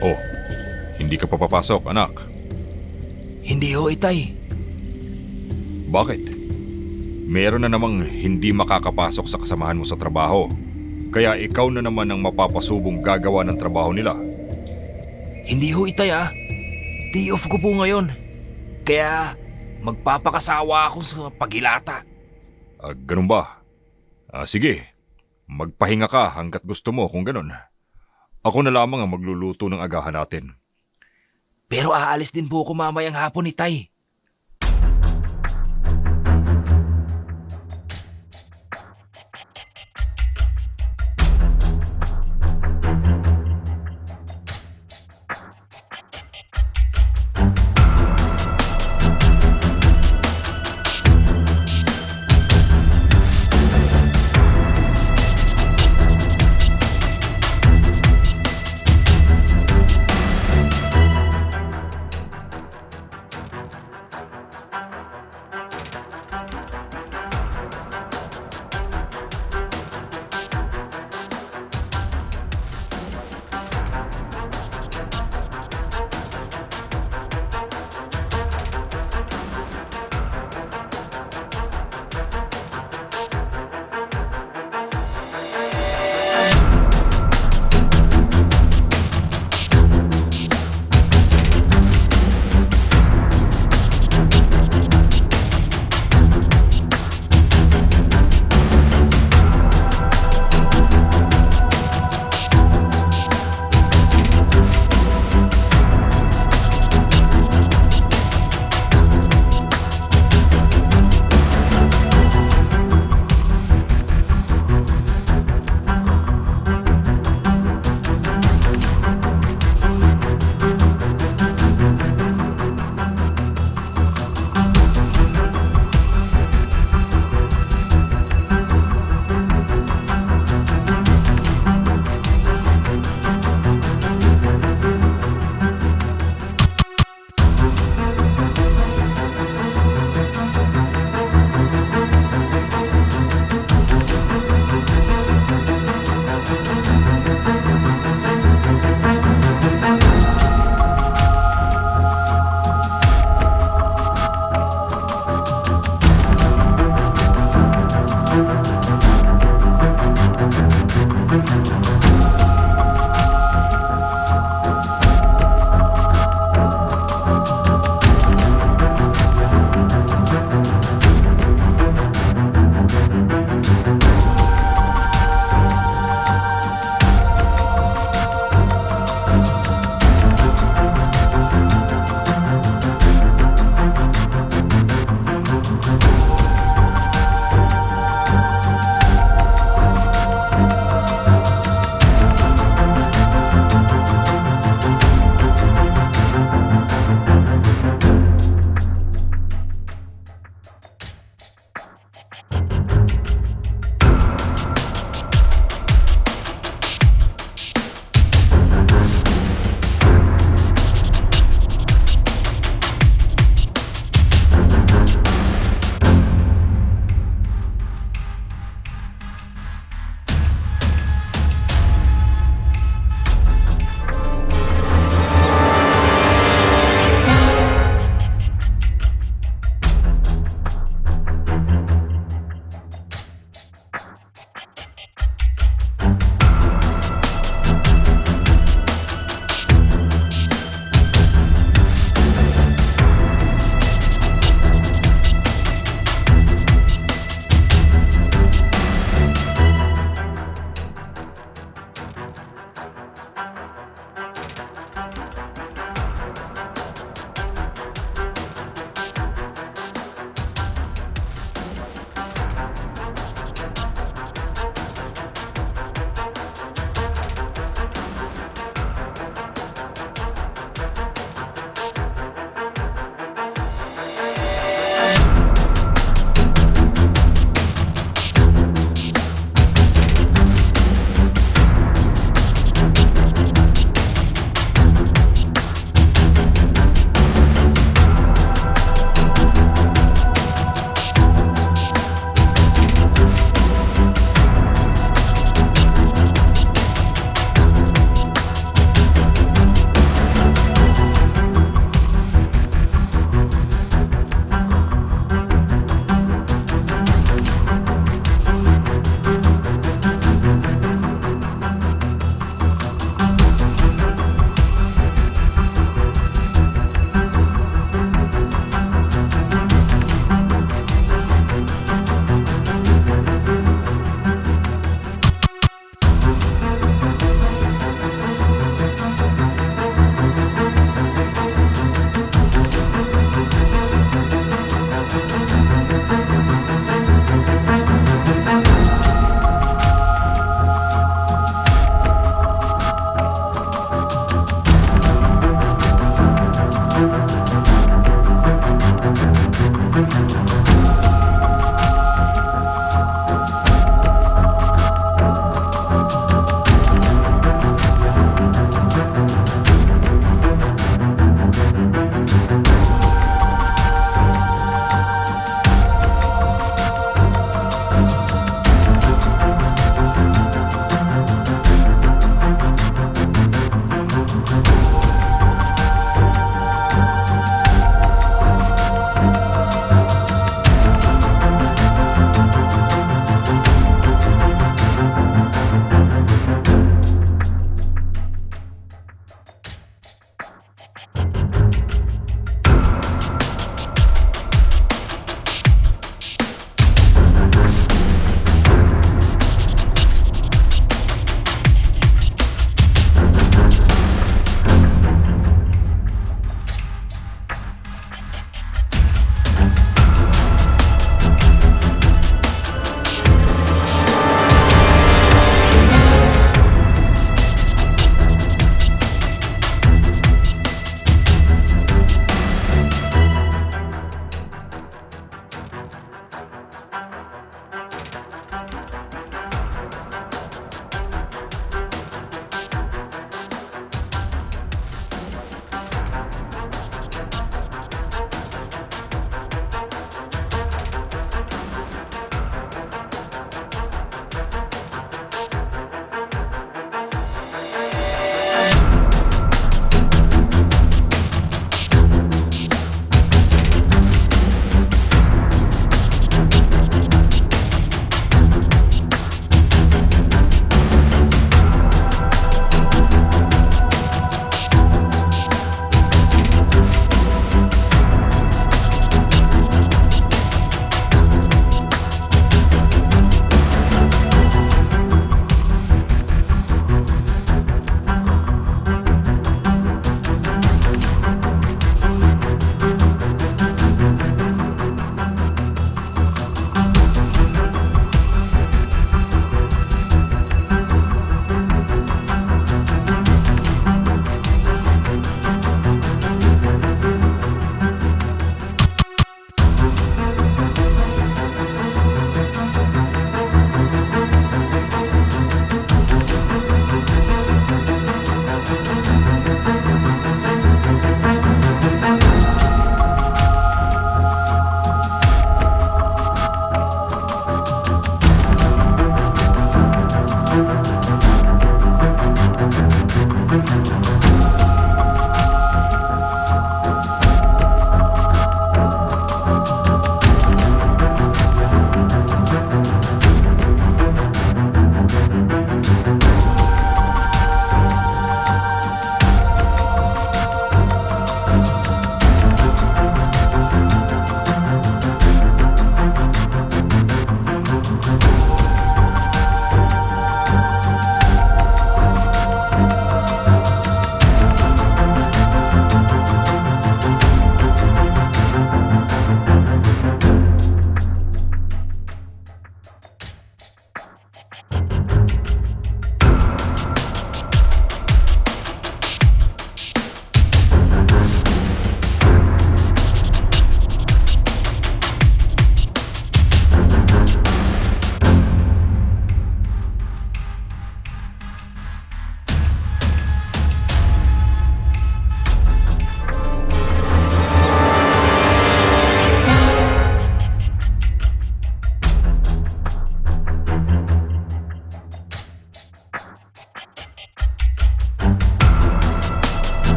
Oh, hindi ka pa papasok, anak. Hindi ho, Itay. Bakit? Meron na namang hindi makakapasok sa kasamahan mo sa trabaho. Kaya ikaw na naman ang mapapasubong gagawa ng trabaho nila. Hindi ho, Itay Day off ko po ngayon. Kaya magpapakasawa ako sa pagilata. Ganun ba? Sige, magpahinga ka hanggat gusto mo kung ganun. Ako na lamang ang magluluto ng agahan natin. Pero aalis din po ako mamayang hapon, Itay.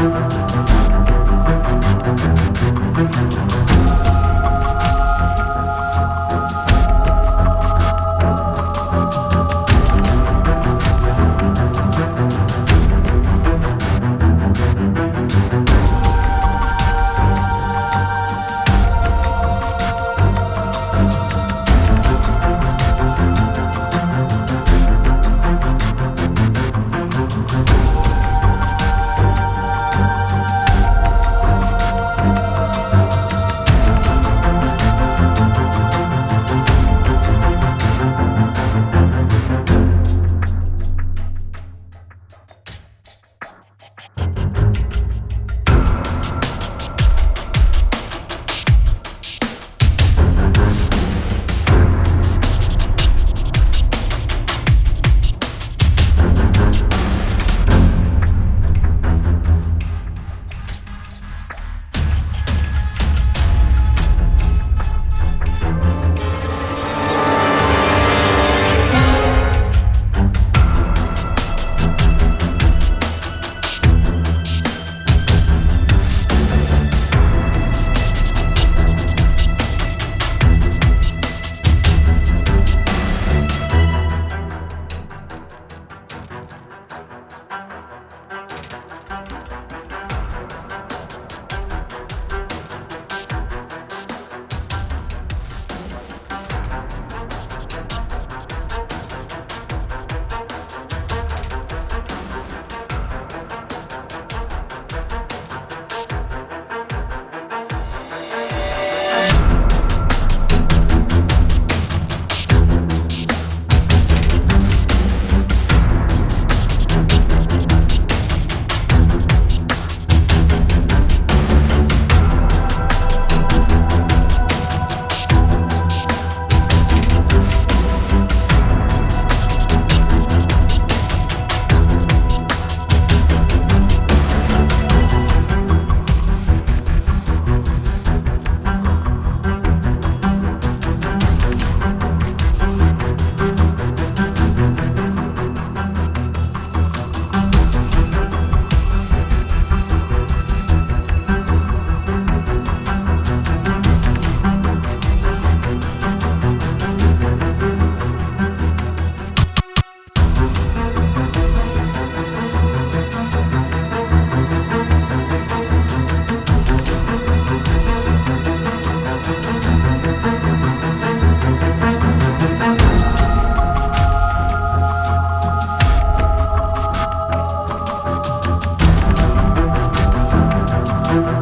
Thank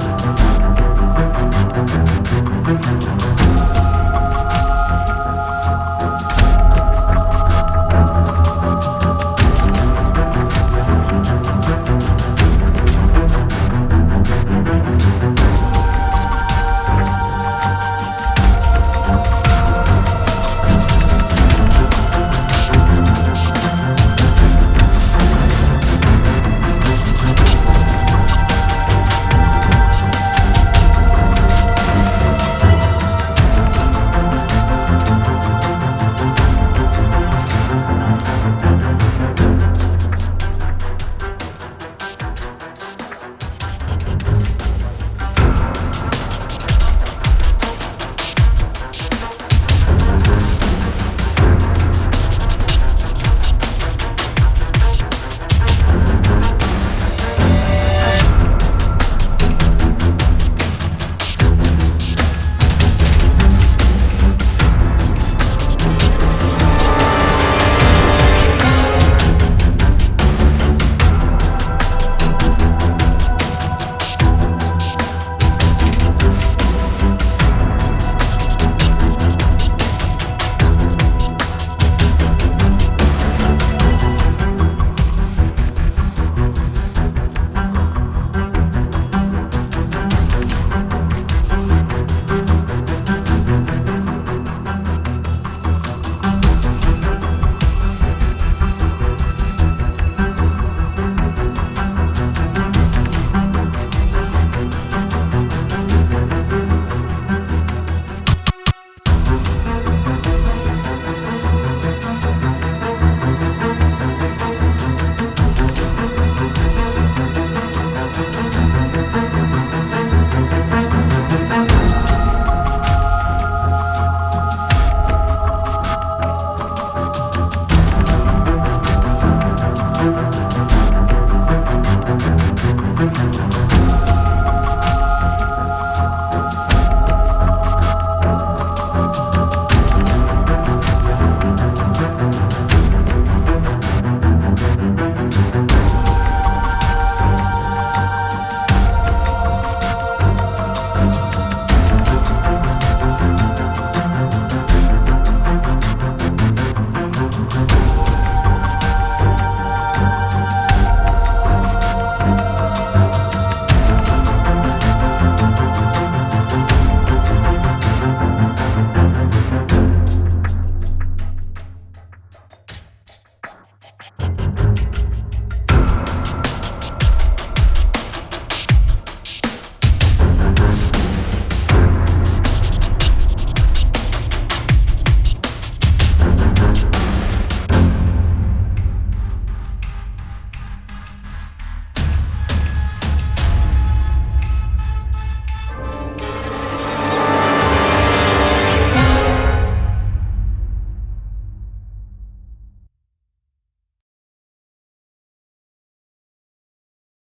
you.